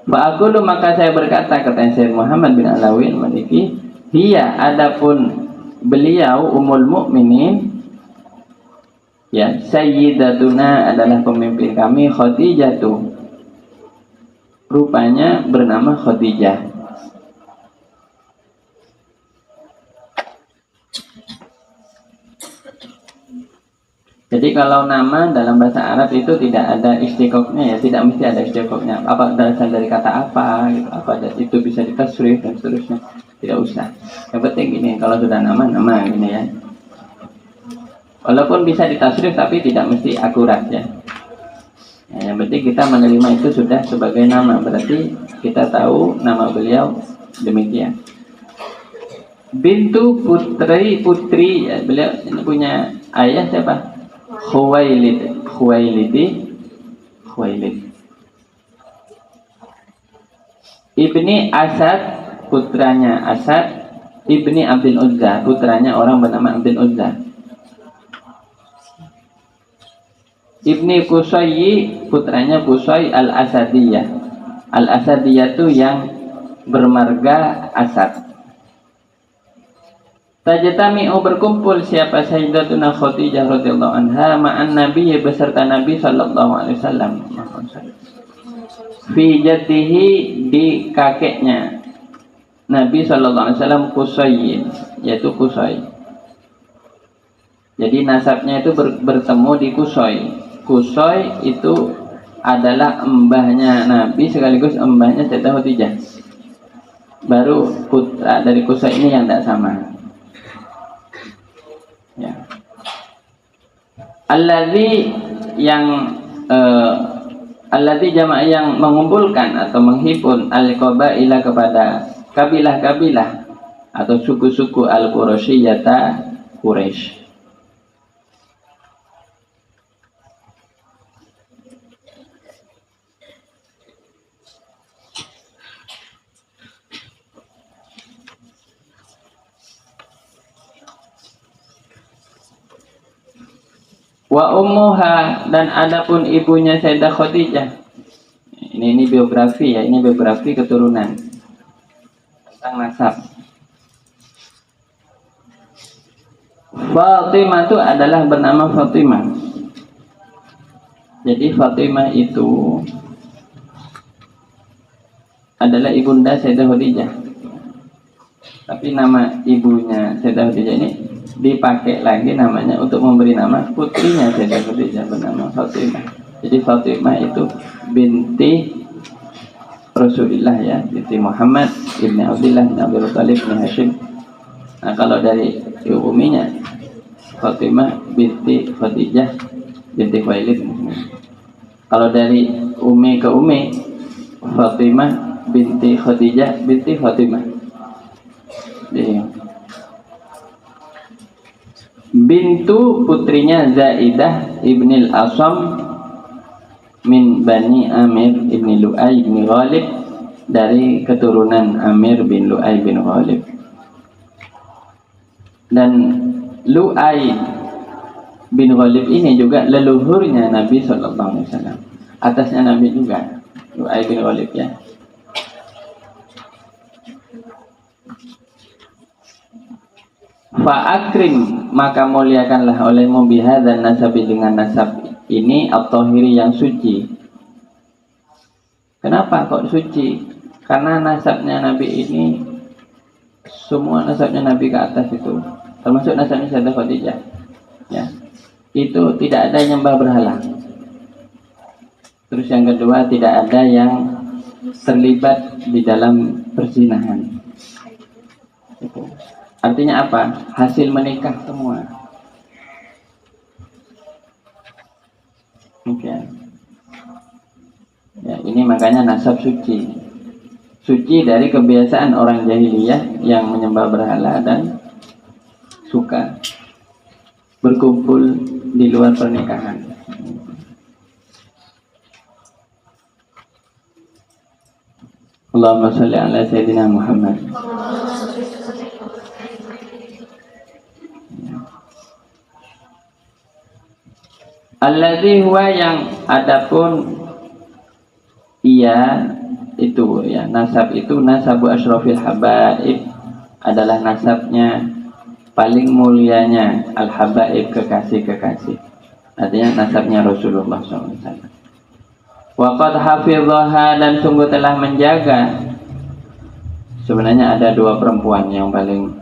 Fa aqulu maka saya berkata kata Syekh Muhammad bin Alawi Maliki, hiya adapun beliau umul mukminin ya sayyidatuna adalah pemimpin kami Khadijatu, rupanya bernama Khadijah. Jadi kalau nama dalam bahasa Arab itu tidak ada istiqoqnya ya, tidak mesti ada istiqoqnya. Apa berasal dari kata apa gitu, apa itu bisa ditasrif dan seterusnya, tidak usah. Yang penting ini kalau sudah nama gini ya. Walaupun bisa ditasrif tapi tidak mesti akurat ya. Yang penting kita menerima itu sudah sebagai nama, berarti kita tahu nama beliau demikian. Bintu putri ya, beliau ini punya ayah siapa? Khuwailid. Ibni Asad, putranya Asad. Ibni Abdul Uzza, putranya orang bernama Abdul Uzza. Ibni Qusayyi, putranya Qusay al-Asadiyah. Al-Asadiyah itu yang bermarga Asad. Tajtami'u berkumpul siapa Sayyidatuna Khadijah radhiyallahu anha ma'an Nabi beserta Nabi sallallahu alaihi wasallam. Fi jaddihi di kakeknya Nabi sallallahu alaihi wasallam Qusay, yaitu Qusay. Jadi nasabnya itu bertemu di Qusay. Qusay itu adalah mbahnya Nabi sekaligus mbahnya Sayyidah Khadijah. Baru putra dari Qusay ini yang tidak sama. Ya. Alladzi jamaah yang mengumpulkan atau menghimpun al-qabaila kepada kabilah-kabilah atau suku-suku al-Quraisyata Quraisy. Wa ummuha dan adapun ibunya Sayyidah Khadijah. Ini biografi ya, ini biografi keturunan tentang nasab. Fatimah itu adalah bernama Fatimah. Jadi Fatimah itu adalah ibunda Sayyidah Khadijah. Tapi nama ibunya Sayyidah Khadijah ini dipakai lagi namanya untuk memberi nama putrinya Sayyidah Khadijah bernama Fatimah. Jadi Fatimah itu binti Rasulullah ya, binti Muhammad ibni Abdullah bin Abdul Thalib bin Hashim. Nah kalau dari uminya Fatimah binti Khadijah binti Khuwailid. Kalau dari umi ke umi Fatimah binti Khadijah binti Fatimah. Jadi bintu putrinya Zaidah ibnil Asam min Bani Amir ibni Lu'ay bin Ghalib, dari keturunan Amir bin Lu'ay bin Ghalib. Dan Lu'ay bin Ghalib ini juga leluhurnya Nabi SAW, atasnya Nabi juga Lu'ay bin Ghalib ya. Fa'akrim maka muliakanlah olehmu bihadzal nasabi dengan nasab ini at-tahiri yang suci. Kenapa kok suci? Karena nasabnya Nabi ini semua nasabnya Nabi ke atas itu, termasuk nasabnya Sayyidah Khadijah ya, itu tidak ada nyembah berhala. Terus yang kedua, tidak ada yang terlibat di dalam perzinahan. Artinya apa? Hasil menikah semua. Oke. Ya, ini makanya nasab suci. Suci dari kebiasaan orang jahiliyah yang menyembah berhala dan suka berkumpul di luar pernikahan. Allahumma sholli ala sayyidina Muhammad. Alladzi huwa, yang adapun ia itu ya, nasab itu nasabu asyrafil habaib, adalah nasabnya paling mulianya al habaib, kekasih-kekasih. Artinya nasabnya Rasulullah SAW. Wa qad hafidhaha, dan sungguh telah menjaga. Sebenarnya ada dua perempuan yang paling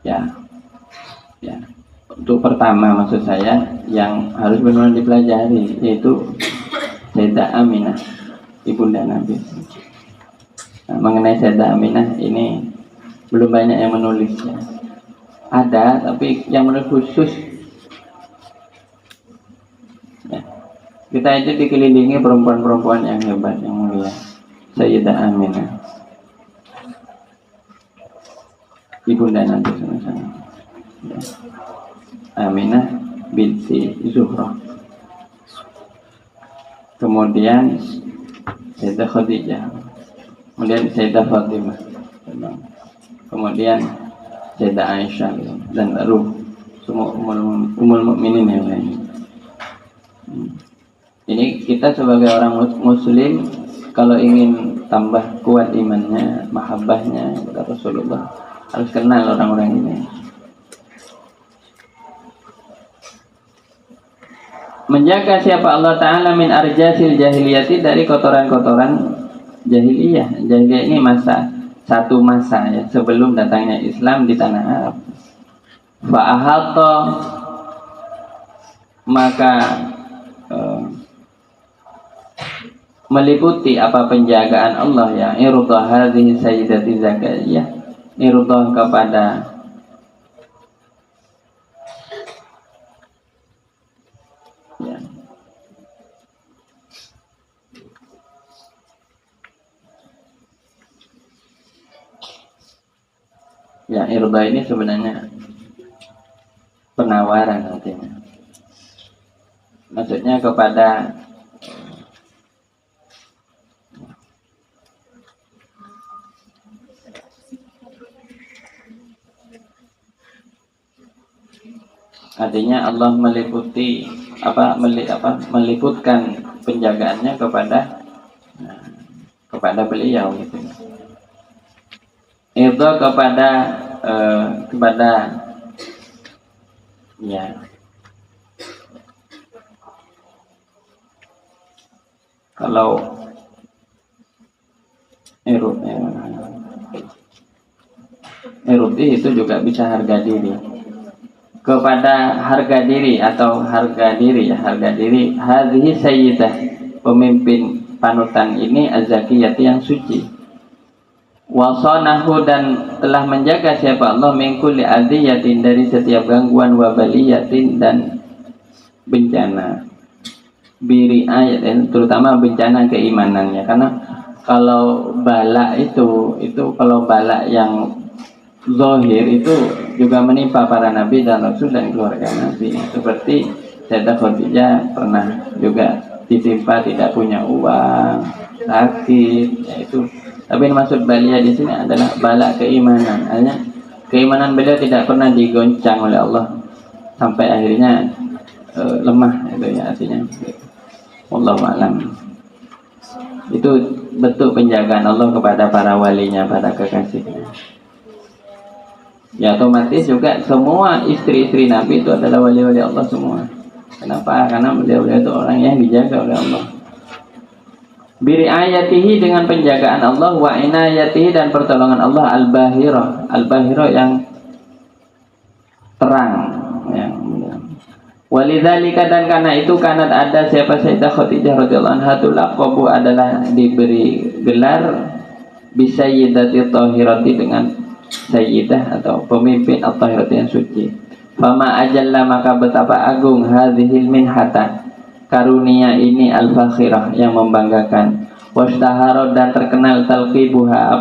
ya untuk pertama maksud saya yang harus benar-benar dipelajari, yaitu Sayyidah Aminah, ibunda Nabi. Nah, mengenai Sayyidah Aminah ini belum banyak yang menulis ya. Ada, tapi yang menulis khusus ya. Kita itu dikelilingi perempuan-perempuan yang hebat, yang mulia. Sayyidah Aminah, ibunda Nabi SAW ya. Aminah binti Zuhrah, kemudian Sayyidah Khadijah, kemudian Sayyidah Fatimah, kemudian Sayyidah Aisyah, dan semua umul mukminin yang lain. Ini kita sebagai orang muslim, kalau ingin tambah kuat imannya, mahabbahnya kepada Rasulullah, harus kenal orang-orang ini. Menjaga siapa Allah Ta'ala min arjasil jahiliyati, dari kotoran-kotoran jahiliyah. Jahiliyah ini satu masa ya, sebelum datangnya Islam di tanah Arab. Fa'ahatta, maka meliputi apa penjagaan Allah ya, irdah hadhihi sayyidati Zakariyah, irdah kepada ya irda ini sebenarnya penawaran artinya. Maksudnya kepada artinya Allah meliputi meliputkan penjagaannya kepada beliau gitu. Itu kepada ya kalau eruti itu juga bisa harga diri, kepada harga diri atau harga diri hadhihi sayyidah, pemimpin panutan ini az-zakiyati, yang suci. Wasanahu, dan telah menjaga siapa Allah min kulli adiyatin, dari setiap gangguan, wabaliyatin, dan bencana. Biri ayat, terutama bencana keimanannya, karena kalau bala itu kalau bala yang zahir itu juga menimpa para nabi dan rasul dan keluarga nabi. Seperti Sayyidah Khadijah pernah juga ditimpa tidak punya uang, sakit, yaitu. Tapi maksud balia di sini adalah bala keimanan. Artinya keimanan beliau tidak pernah digoncang oleh Allah sampai akhirnya lemah, itu ya artinya. Wallahu a'lam. Itu bentuk penjagaan Allah kepada para walinya, para kekasihnya. Ya otomatis juga semua istri-istri Nabi itu adalah wali-wali Allah semua. Kenapa? Karena beliau itu orang yang dijaga oleh Allah. Biriayatihi, dengan penjagaan Allah, wa inayatihi, dan pertolongan Allah, al-bahirah yang terang ya. Walidzalika, dan karena itu, kanat ada siapa Sayyidah Khadijah radhiyallahu anha, tulaqabu, adalah diberi gelar bisayyidati thahirati, dengan sayyidah atau pemimpin at-thahirati yang suci. Fama ajalla, maka betapa agung hadhil minhata, karunia ini, al-fakhirah, yang membanggakan. Wastaharod, dan terkenal talqibuha,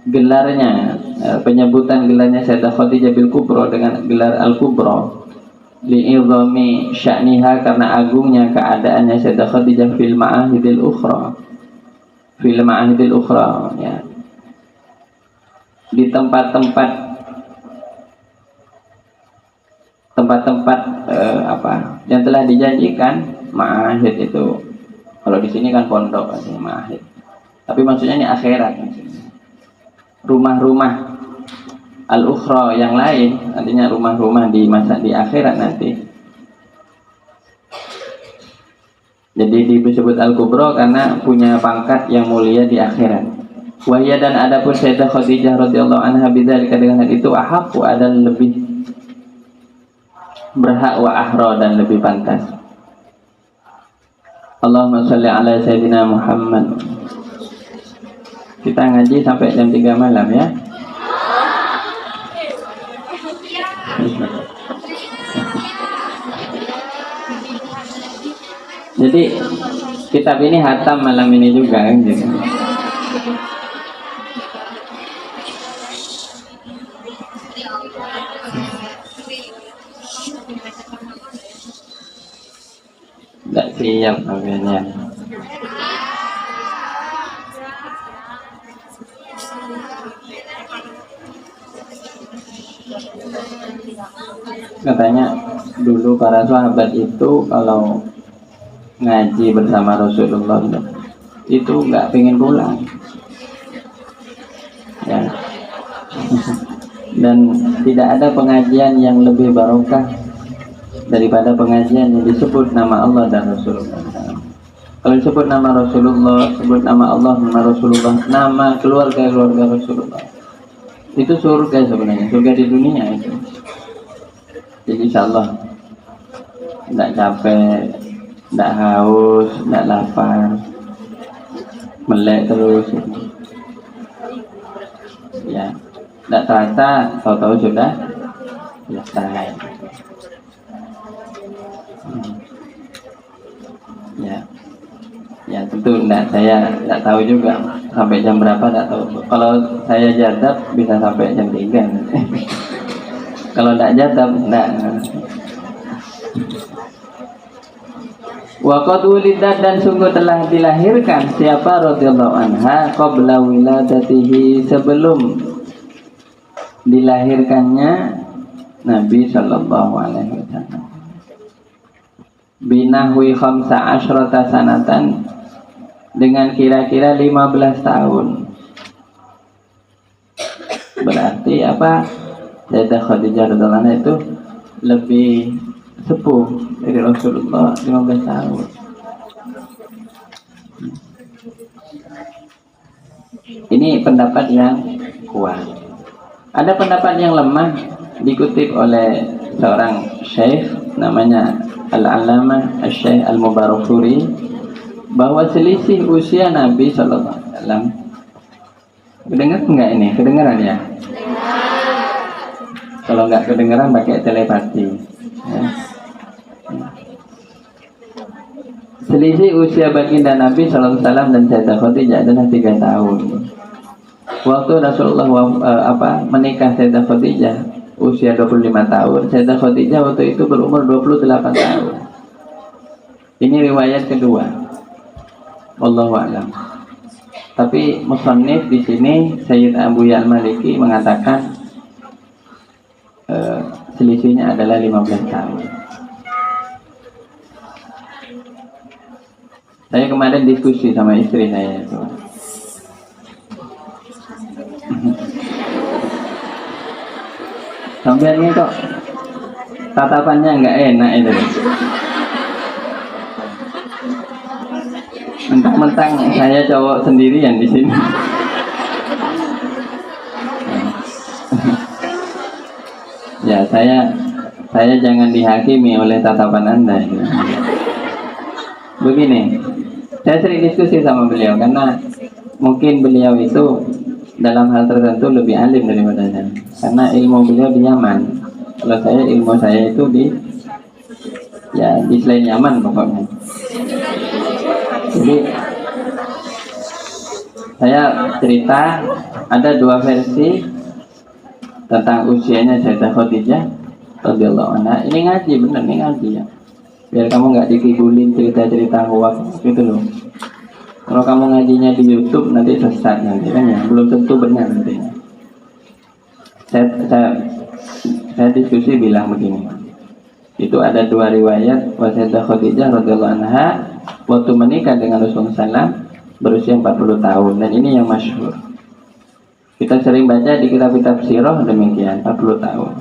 gelarnya penyebutan gelarnya Sayyidah Khadijah bil Kubra dengan gelar Al Kubra li'idhami sya'niha, karena agungnya keadaannya Sayyidah Khadijah fil ma'ahidil ukhra, fil ma'ahidil ukhra, ya, di tempat-tempat apa yang telah dijanjikan. Ma'ahid itu kalau di sini kan pondok artinya ma'ahid, tapi maksudnya ini akhirat, rumah-rumah al-ukhra yang lain, artinya rumah-rumah di masa di akhirat nanti. Jadi disebut al-kubra karena punya pangkat yang mulia di akhirat. Wahya, dan adapun Sayyidah Khadijah radhiyallahu anha bidzalika, dengan hal itu ahqqu, dan lebih berhak, wa ahra, dan lebih pantas. Allahumma sholli ala sayyidina Muhammad. Kita ngaji sampai jam 3 malam ya. Jadi kitab ini hatam malam ini juga kan gitu. Tidak siap namanya. Katanya dulu para sahabat itu kalau ngaji bersama Rasulullah itu nggak pengen pulang, ya. Dan tidak ada pengajian yang lebih barokah daripada pengajian yang disebut nama Allah dan Rasulullah. Kalau disebut nama Rasulullah, sebut nama Allah, nama Rasulullah, nama keluarga Rasulullah, itu surga sebenarnya, surga di dunia itu. Jadi insya Allah tidak capek, tidak haus, tidak lapar, melek terus, ya. Tidak terasa, tahu-tahu sudah selesai. Ya tentu saya tidak tahu juga sampai jam berapa, tidak tahu. Kalau saya jadab bisa sampai jam 3. Kalau tidak jadab tidak. Wa qad wulidat, dan sungguh telah dilahirkan siapa radhiyallahu anha qabla wiladatihi, sebelum dilahirkannya Nabi sallallahu alaihi wasallam, binahwi khamsa asyrata sanatan, dengan kira-kira 15 tahun. Berarti apa? Sayyidah Khadijah radhiyallahu anha itu lebih sepuh dari Rasulullah 15 tahun. Ini pendapat yang kuat. Ada pendapat yang lemah, dikutip oleh seorang syekh namanya Al-Allamah Al-Syekh Al-Mubarakfuri, bahwa selisih usia Nabi sallallahu alaihi wasallam, kedengar enggak ini? Kedengaran ya? Kalau enggak kedengaran pakai telepati, ya. Selisih usia baginda Nabi sallallahu alaihi wasallam dan Sayyidah Khadijah adalah 3 tahun. Waktu Rasulullah menikah Sayyidah Khadijah usia 25 tahun, Sayyidah Khadijah waktu itu berumur 28 tahun. Ini riwayat kedua. Wallahu a'lam. Tapi musannif di sini Sayyid Abu Ya'al Maliki mengatakan selisihnya adalah 15 tahun. Saya kemarin diskusi sama istri saya itu. Sampai ini kok tatapannya nggak enak itu. Mentang-mentang saya cowok sendirian di sini. Ya, saya jangan dihakimi oleh tatapan Anda. Begini, saya sering diskusi sama beliau karena mungkin beliau itu dalam hal tertentu lebih alim daripada saya, karena ilmu beliau di Yaman. Kalau saya, ilmu saya itu di selain Yaman pokoknya. Jadi saya cerita ada 2 versi tentang usianya Sayyidah Khadijah radhiyallahu anha. Ini ngaji, bener nih ngaji ya. Biar kamu nggak dikibulin cerita-cerita hoax gitu loh. Kalau kamu ngajinya di YouTube nanti sesat nanti kan ya, belum tentu benar nantinya. Saya diskusi bilang begini. Itu ada dua riwayat Sayyidah Khadijah radhiyallahu anha waktu menikah dengan Rasulullah SAW berusia 40 tahun, dan ini yang masyhur. Kita sering baca di kitab-kitab sirah demikian, 40 tahun.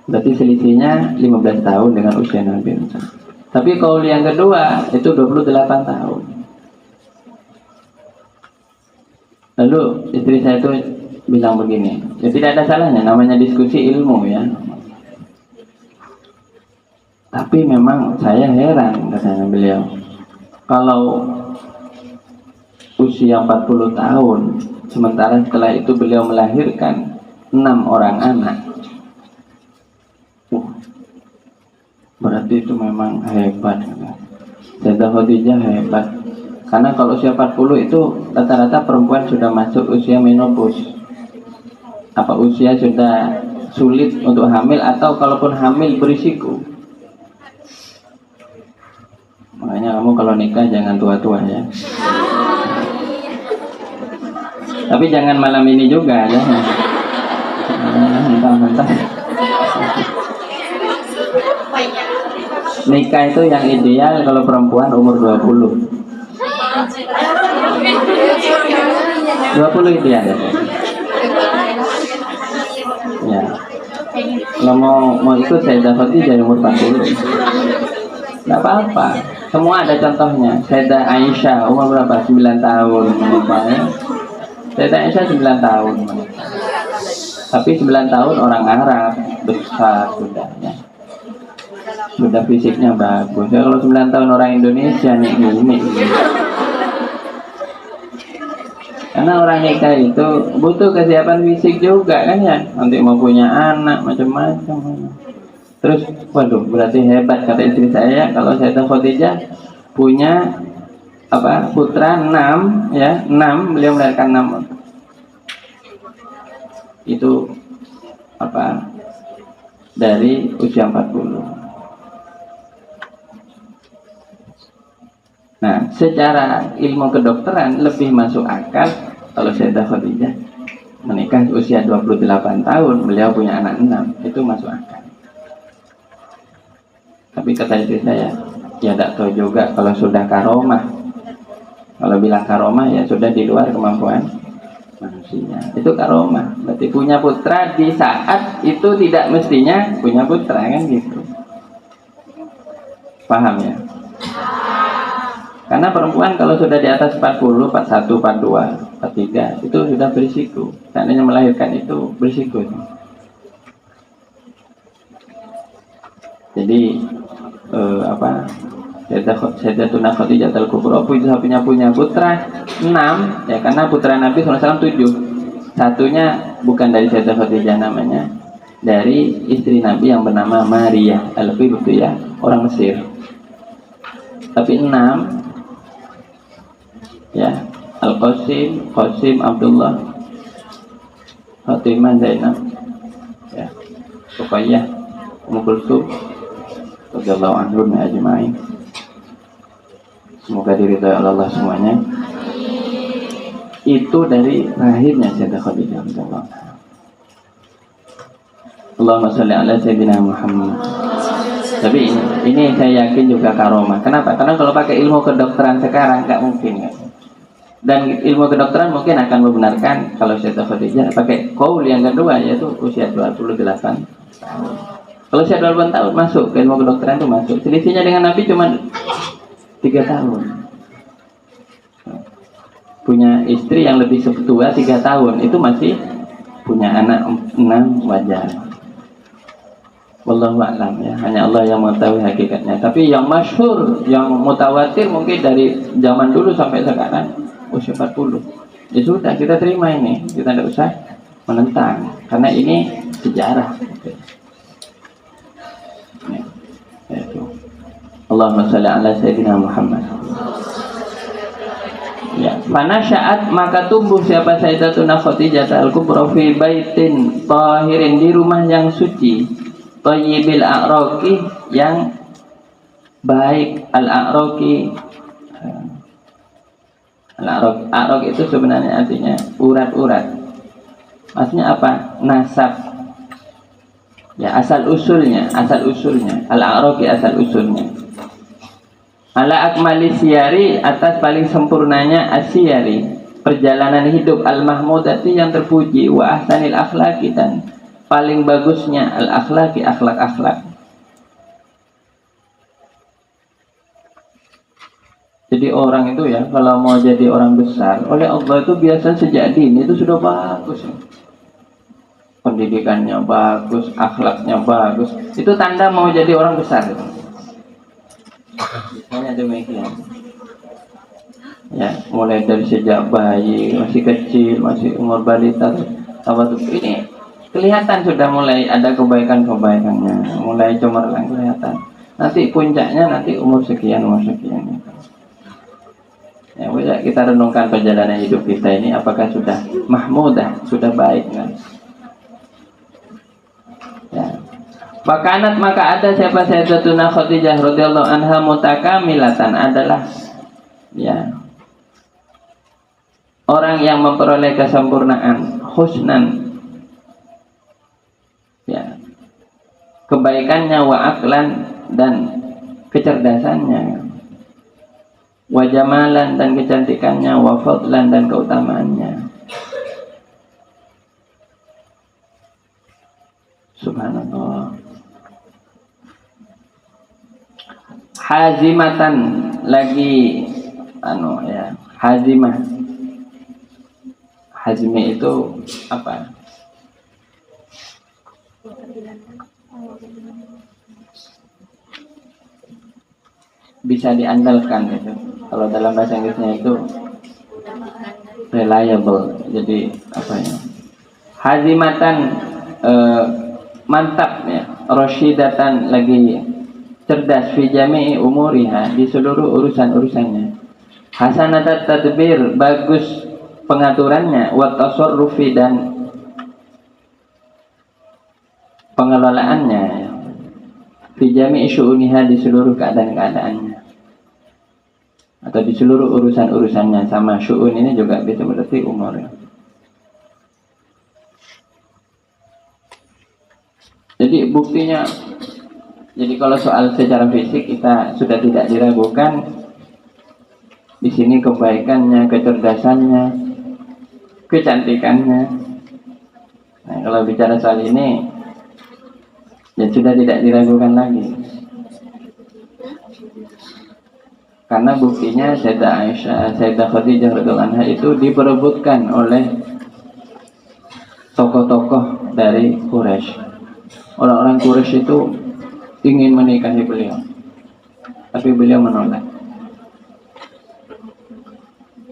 Berarti selisihnya 15 tahun dengan usia Nabi. Tapi kaul yang kedua itu 28 tahun. Lalu istri saya itu bilang begini, ya tidak ada salahnya, namanya diskusi ilmu ya. Tapi memang saya heran, katanya beliau, kalau usia 40 tahun, sementara setelah itu beliau melahirkan 6 orang anak. Berarti itu memang hebat. Sayyidah Khadijah hebat. Karena kalau usia 40 itu rata-rata perempuan sudah masuk usia menopause. Apa usia sudah sulit untuk hamil, atau kalaupun hamil berisiko. Makanya kamu kalau nikah jangan tua-tua ya. Tapi jangan malam ini juga ya. Entah-entah. Nikah itu yang ideal kalau perempuan umur 20. 20 ideal ya. Ya. Kalau mau ikut Sayyidah Khadijah umur 40. Enggak apa-apa. Semua ada contohnya. Sayyidah Aisyah umur berapa? 9 tahun menikahnya. Sayyidah Aisyah 9 tahun menikah. Tapi 9 tahun orang Arab, besar sudah ya. Sudah fisiknya bagus. Ya, kalau 9 tahun orang Indonesia nih ini. Karena orang nikah itu butuh kesiapan fisik juga kan ya. Nanti mau punya anak macam-macam. Terus, waduh, berarti hebat kata istri saya kalau Sayyidah Khadijah punya putra 6 ya, 6, beliau melahirkan 6. Itu dari usia 40. Nah, secara ilmu kedokteran lebih masuk akal kalau Sayyidah Khadijah menikah usia 28 tahun, beliau punya anak 6, itu masuk akal. Tapi kata istri saya, ya tidak tahu juga kalau sudah karomah. Kalau bilang karomah ya sudah di luar kemampuan manusia. Itu karomah. Berarti punya putra di saat itu tidak mestinya punya putra kan gitu. Paham ya? Karena perempuan kalau sudah di atas 40, 41, 42, 43 itu sudah berisiko. Seandainya melahirkan itu berisiko. Jadi Sayyidatuna Khadijah al-Kubra punya putra 6 ya, karena putra Nabi SAW 7. Satunya bukan dari Sayyidah Khadijah, namanya dari istri Nabi yang bernama Maria al-Qibtiyah, orang Mesir. Tapi 6 ya, Qasim, Abdullah, Fatimah, Zainab ya, Ruqayyah, Ummu Kulsum radhiyallahu anhum ajma'in. Semoga diridhai Allah semuanya. Itu dari rahimnya Sayyidah Khadijah radhiyallahu anha. Allahumma shalli ala sayyidina Muhammad. Tapi ini saya yakin juga karomah. Kenapa? Karena kalau pakai ilmu kedokteran sekarang nggak mungkin kan? Dan ilmu kedokteran mungkin akan membenarkan kalau Sayyidah Khadijah pakai qaul yang kedua, yaitu usia 28 tahun. Kalau usia 28 tahun masuk ke ilmu kedokteran itu masuk. Selisihnya dengan Nabi cuma 3 tahun. Punya istri yang lebih tua 3 tahun, itu masih punya anak 6, wajar. Wallahu a'lam ya, hanya Allah yang mengetahui hakikatnya. Tapi yang masyhur, yang mutawatir mungkin dari zaman dulu sampai sekarang usia 40. Ya sudah, kita terima ini, kita tidak usah menentang, karena ini sejarah. Allahumma shalli ala sayyidina Muhammad. Ya, fanasya'at maka tumbuh siapa Sayyidatuna Khadijah al-Kubra fi baitin tahirin, di rumah yang suci, thayyibil a'raqi yang baik, al-a'raqi. Al-a'raq itu sebenarnya artinya urat-urat. Maksudnya apa? Nasab. Ya, asal usulnya. Al-a'raqi asal usulnya. Ala akmali siyari, atas paling sempurnanya asyari, perjalanan hidup al-mahmudati yang terpuji, wa ahsanil akhlaqi, dan paling bagusnya al-akhlaqi, akhlak-akhlak. Jadi orang itu ya, kalau mau jadi orang besar oleh Allah itu biasa sejak dini itu sudah bagus ya. Pendidikannya bagus, akhlaknya bagus, itu tanda mau jadi orang besar itu. Hanya demikian. Ya, mulai dari sejak bayi, masih kecil, masih umur balita, ini kelihatan sudah mulai ada kebaikan-kebaikannya, mulai cemerlang kelihatan. Nanti puncaknya nanti umur sekian. Ya, kita renungkan perjalanan hidup kita ini, apakah sudah mahmudah, sudah baik kan? Ya. Makanat maka ada siapa Sayyidatuna Khadijah radhiyallahu anha mutakamilatan, adalah ya orang yang memperoleh kesempurnaan, husnan, ya kebaikannya, wa aklan, dan kecerdasannya, wa jamalan, dan kecantikannya, wa fadlan, dan keutamaannya. Subhanallah. Hazimatan, lagi hazimah. Hazmi itu apa? Bisa diandalkan itu. Kalau dalam bahasa Inggrisnya itu reliable. Jadi apa ya? Hazimatan, mantap ya. Rosyidatan, lagi cerdas, fi jami'i umuriha, di seluruh urusan-urusannya. Hasanatat tadbir, bagus pengaturannya, wa tasarrufi, dan pengelolaannya, fi jami'i syu'uniha, di seluruh keadaan-keadaannya atau di seluruh urusan-urusannya. Sama syu'un ini juga bisa berarti umur ya. Jadi buktinya, jadi kalau soal secara fisik kita sudah tidak diragukan. Di sini kebaikannya, kecerdasannya, kecantikannya. Nah, kalau bicara soal ini, ya sudah tidak diragukan lagi. Karena buktinya Sayyidah Aisyah, Sayyidah Khadijah radhiyallahu anha itu diperebutkan oleh tokoh-tokoh dari Quraisy. Orang-orang Quraisy itu ingin menikahi beliau, tapi beliau menolak.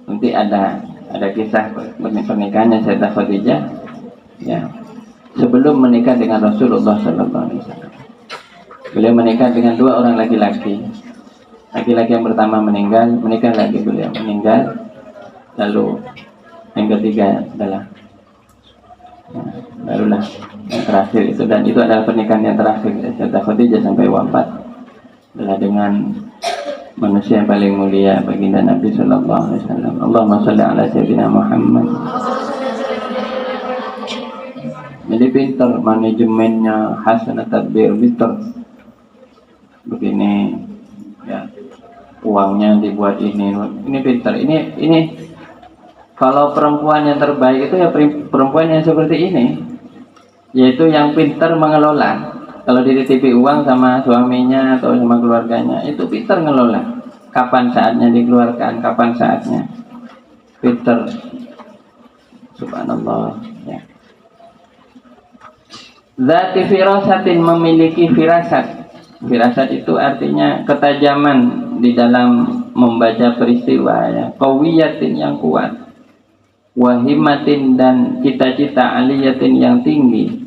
Nanti ada kisah pernikahannya Sayyidah Khadijah ya, sebelum menikah dengan Rasulullah SAW. Beliau menikah dengan dua orang laki-laki. Laki-laki yang pertama meninggal, menikah lagi beliau, meninggal. Lalu yang ketiga adalah barulah yang terakhir itu, dan itu adalah pernikahan yang terakhir Sayyidah Khadijah sampai wafat adalah dengan manusia yang paling mulia, baginda Nabi sallallahu alaihi wasallam. Allahumma shalli ala sayyidina Muhammad. Jadi pintar manajemennya, hasanat tadbir, pintar. Begini ya, uangnya dibuat ini pintar. Ini kalau perempuan yang terbaik itu ya perempuan yang seperti ini, yaitu yang pintar mengelola. Kalau dititipi uang sama suaminya atau sama keluarganya, itu pintar ngelola. Kapan saatnya dikeluarkan, kapan saatnya. Pintar. Subhanallah ya. Zati firasatin, memiliki firasat. Firasat itu artinya ketajaman di dalam membaca peristiwa ya. Qawiyatin, yang kuat. Wahimatin, dan cita-cita aliyatin, yang tinggi.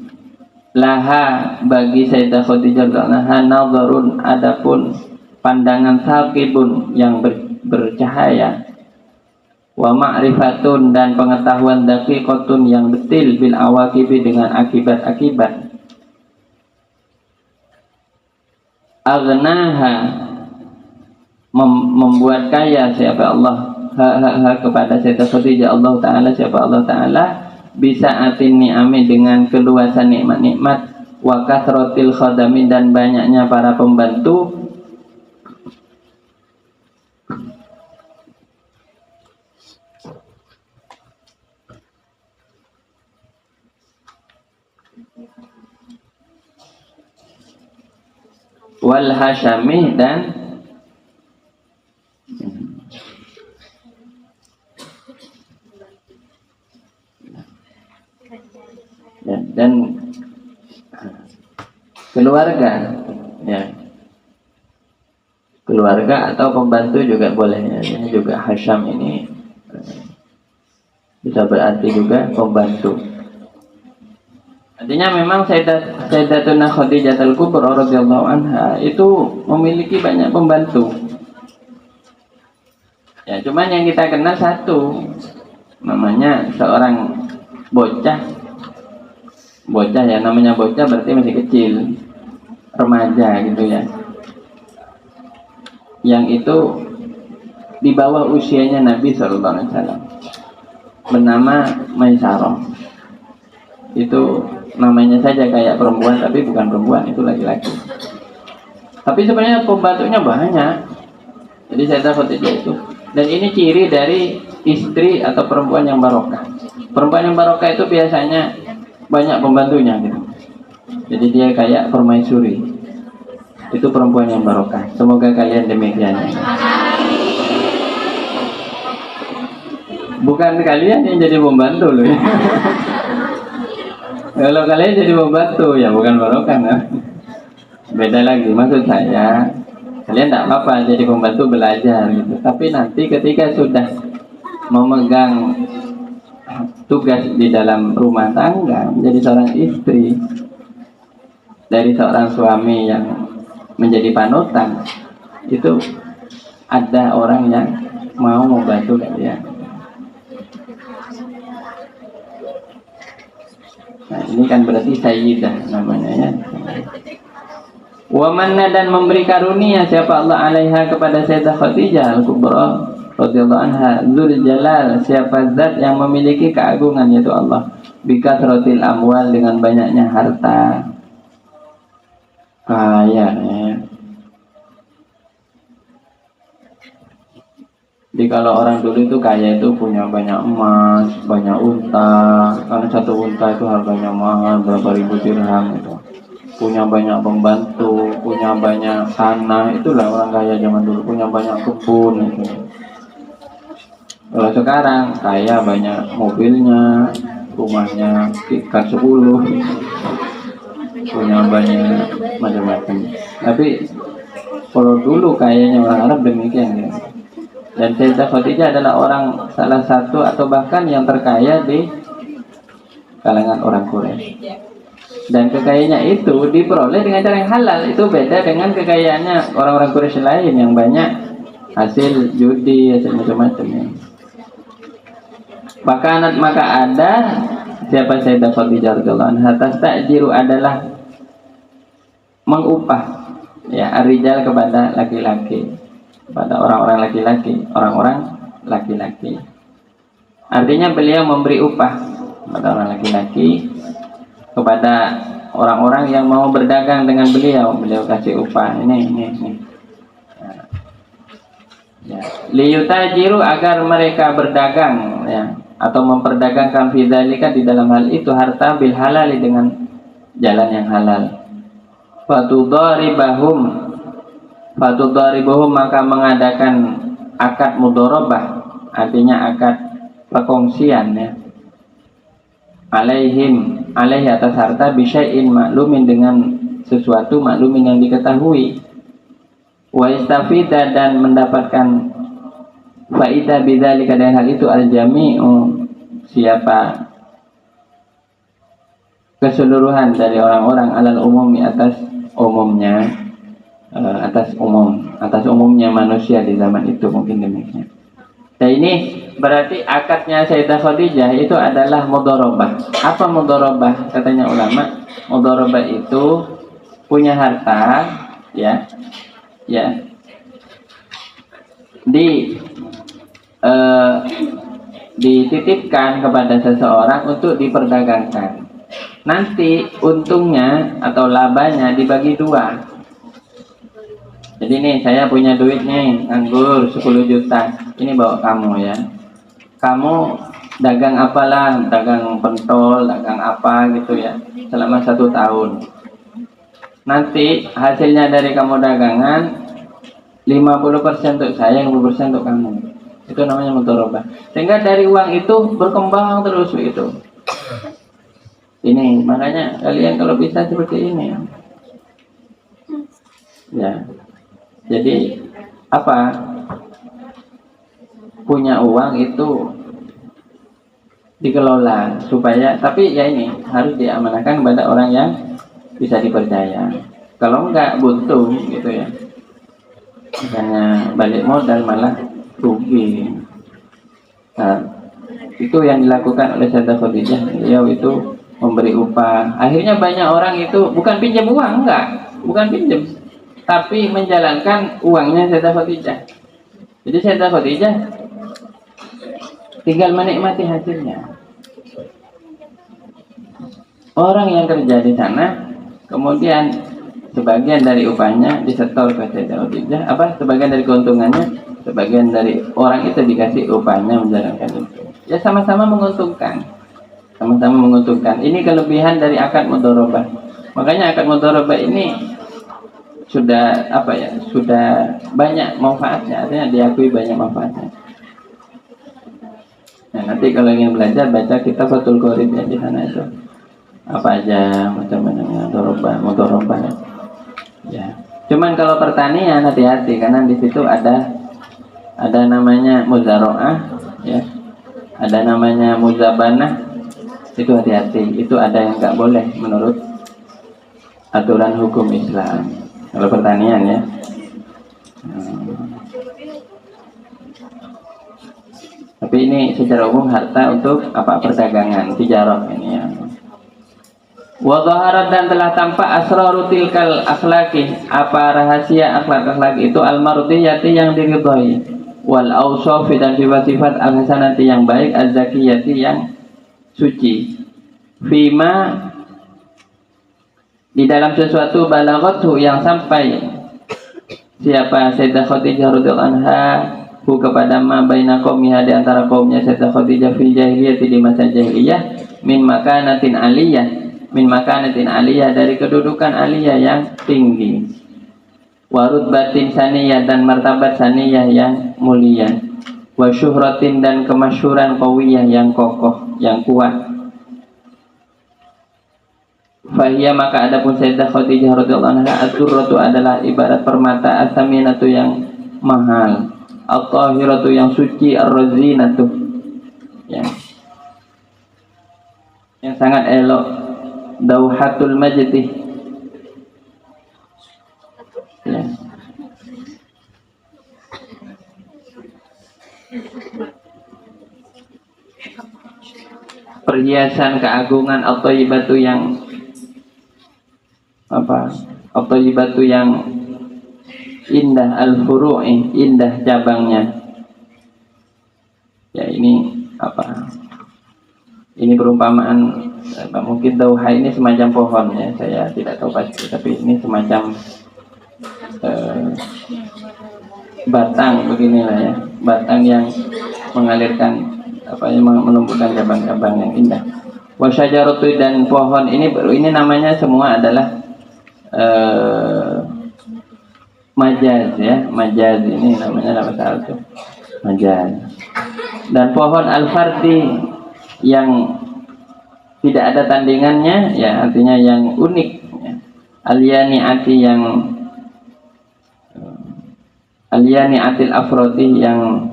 Laha, bagi Sayyidah Khadijah laha nadharun, adapun pandangan saqibun, yang bercahaya. wa ma'rifatun dan pengetahuan daqiqatun yang detil bil awaqibi dengan akibat-akibat, aghnaha membuat kaya siapa Allah kepada Sayyidah Khadijah Allah Ta'ala siapa Allah Ta'ala bisa atin ni'ami dengan keluasan nikmat-nikmat, wa kathratil khadami dan banyaknya para pembantu, wal hasyami dan keluarga, ya, keluarga atau pembantu juga boleh ya. Ini juga hasyam ini bisa berarti juga pembantu. Artinya memang Sayyidatuna Khadijah Al-Kubra radhiyallahu anha itu memiliki banyak pembantu. Ya, cuman yang kita kenal satu, namanya seorang bocah ya, namanya bocah berarti masih kecil, remaja gitu ya, yang itu di bawah usianya Nabi SAW, bernama Maisarah. Itu namanya saja kayak perempuan tapi bukan perempuan, itu laki-laki, tapi sebenarnya pembantunya banyak. Jadi saya dapat itu, dan ini ciri dari istri atau perempuan yang barokah. Perempuan yang barokah itu biasanya banyak pembantunya gitu. Jadi dia kayak permaisuri. Itu perempuan yang barokah. Semoga kalian demikian. Bukan kalian yang jadi pembantu loh ya. Kalau kalian jadi pembantu ya bukan barokah nah. Beda lagi. Maksud saya kalian tidak apa-apa jadi pembantu belajar gitu. Tapi nanti ketika sudah memegang tugas di dalam rumah tangga, menjadi seorang istri dari seorang suami yang menjadi panutan, itu ada orang yang mau membantu kalian. Nah ini kan berarti sayyidah namanya ya. Wa manna dan memberi karunia siapa Allah alaiha kepada Sayyidah Khadijah Al-Kubra radhiyallahu anha, Dzul Jalal siapa zat yang memiliki keagungan yaitu Allah, bikathratil amwal dengan banyaknya harta, kaya ya. Jadi kalau orang dulu itu kaya itu punya banyak emas, banyak unta, karena satu unta itu harganya mahal berapa ribu dirham itu. Punya banyak pembantu, punya banyak tanah, itulah orang kaya zaman dulu, punya banyak kebun itu. Kalau sekarang kaya banyak mobilnya, rumahnya tingkat 10, punya banyak macam-macam. Tapi kalau dulu kayaknya orang Arab demikian ya. Dan Sayyidah Khadijah adalah salah satu atau bahkan yang terkaya di kalangan orang Quraisy. Dan kekayaannya itu diperoleh dengan cara yang halal. Itu beda dengan kekayaannya orang-orang Quraisy lain yang banyak hasil judi, hasil macam-macam ya. Maka ada siapa Sayyidah Khadijah radhiyallahu anha tastajiru adalah mengupah ya ar-rijal kepada laki-laki, kepada orang-orang laki-laki. Artinya beliau memberi upah kepada orang laki-laki, kepada orang-orang yang mau berdagang dengan beliau kasih upah ini. Ya. Liyutajiru agar mereka berdagang ya, atau memperdagangkan fidzalika di dalam hal itu harta bil halal dengan jalan yang halal. Fatudaribuhum maka mengadakan akad mudharabah, artinya akad perkongsian ya. Alaihi atas harta bisyai'in maklumin dengan sesuatu maklumin yang diketahui. Wa istafida dan mendapatkan faidah bidzalika dengan hal itu al-jami'u siapa keseluruhan dari orang-orang alal umumi atas umumnya manusia di zaman itu, mungkin demikian. Nah ini berarti akadnya Sayyidah Khadijah itu adalah mudharabah. Apa mudharabah? Katanya ulama, mudharabah itu punya harta, ya, ya, di dititipkan kepada seseorang untuk diperdagangkan. Nanti untungnya atau labanya dibagi dua. Jadi nih saya punya duit nih, nganggur 10 juta. Ini bawa kamu ya. Kamu dagang apalah, dagang pentol, dagang apa gitu ya, selama 1 tahun. Nanti hasilnya dari kamu dagangan 50% untuk saya, 50% untuk kamu. Itu namanya mudharabah. Sehingga dari uang itu berkembang terus begitu. Ini makanya kalian kalau bisa seperti ini. Ya. Jadi apa? Punya uang itu dikelola supaya, tapi ya ini harus diamanahkan kepada orang yang bisa dipercaya. Kalau enggak buntu gitu ya. Misalnya balik modal malah rugi. Nah, itu yang dilakukan oleh Sayyidah Khadijah. Beliau itu memberi upah. Akhirnya banyak orang itu bukan pinjam uang, enggak, bukan pinjam, tapi menjalankan uangnya Sayyidah Khadijah. Jadi Sayyidah Khadijah tinggal menikmati hasilnya. Orang yang kerja di sana kemudian sebagian dari upahnya disetor ke Sayyidah Khadijah, sebagian dari keuntungannya, sebagian dari orang itu dikasih upahnya menjalankan itu. Ya sama-sama menguntungkan. Sama-sama menguntungkan. Ini kelebihan dari akad mudharabah. Makanya akad mudharabah ini sudah sudah banyak manfaatnya, artinya diakui banyak manfaatnya. Nah, nanti kalau ingin belajar baca kitab Fathul Qorib ya, di sana itu apa aja macam-macamnya mudharabah. Ya. Cuman kalau pertanian hati-hati karena di situ ada namanya muzaraah, ya. Ada namanya muzabanah. Itu hati-hati. Itu ada yang nggak boleh menurut aturan hukum Islam. Kalau pertanian ya. Tapi ini secara umum harta untuk perdagangan, tijarah ini ya. Wa dhaharat dan telah tampak asraru tilkal akhlaqi, apa rahasia akhlak-akhlak itu al-mardiyati yang diridhai, wal awsafi dan sifat-sifat al-hasanati yang baik, az-zakiyati yang suci. Fima di dalam sesuatu balaghathu yang sampai siapa Sayyidah Khadijah radhiyallahu anha kepada ma baina qaumiha di antara kaumnya Sayyidah Khadijah fil jahiliyah di masa jahiliyah min makanatin aliyah dari kedudukan aliyah yang tinggi, warutbatin saniyah dan martabat saniyah yang mulia, wa syuhratin dan kemasyhuran qawiyah yang kokoh, yang kuat. Fahiyah maka adapun Sayyidah Khadijah radhiyallahu anha ad-durratu adalah ibarat permata, as-saminatu yang mahal, at-tahiratu yang suci, ar-razinatu ya, yang sangat elok, dauhatul majdi ya. Perhiasan keagungan, at-thayyibatu yang at-thayyibatu yang indah, al-furu'i indah cabangnya ya. Ini ini perumpamaan mungkin dauha ini semacam pohon ya, saya tidak tahu pasti, tapi ini semacam batang beginilah ya, batang yang mengalirkan menumbuhkan cabang-cabang yang indah. Wa syajaratu dan pohon ini namanya semua adalah majaz ya, majaz ini namanya apa satu majaz. Dan pohon al-fardi yang tidak ada tandingannya ya, artinya yang unik ya. Aliyani'atil afrodi yang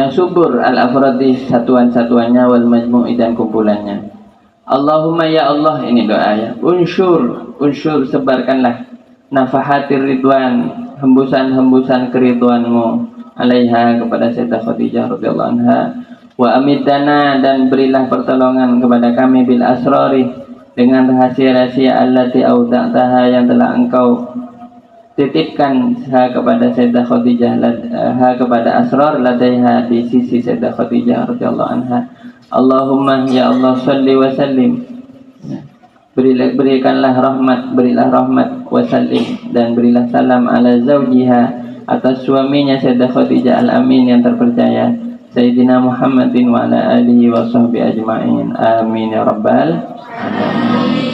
subur, al-afrodi satuan-satuannya, wal majmu'i dan kumpulannya. Allahumma ya Allah, ini doa ya, unsur sebarkanlah nafahatir ridwan, hembusan-hembusan keriduanmu alaiha kepada Sayyidah Khadijah radhiyallahu anha. Wa amiddana dan berilah pertolongan kepada kami bil asrari dengan rahasia-rahasia allati auda'taha yang telah engkau titipkan kepada Sayyidah Khadijah kepada asrar ladaiha di sisi Sayyidah Khadijah radhiyallahu anha. Allahumma ya Allah salli wa sallim, berikanlah rahmat, berilah rahmat wa sallim dan berilah salam ala zawjiha atas suaminya Sayyidah Khadijah al-amin yang terpercaya Sayyidina Muhammadin wa ala alihi wa sahbihi ajma'in. Amin ya rabbal alamin.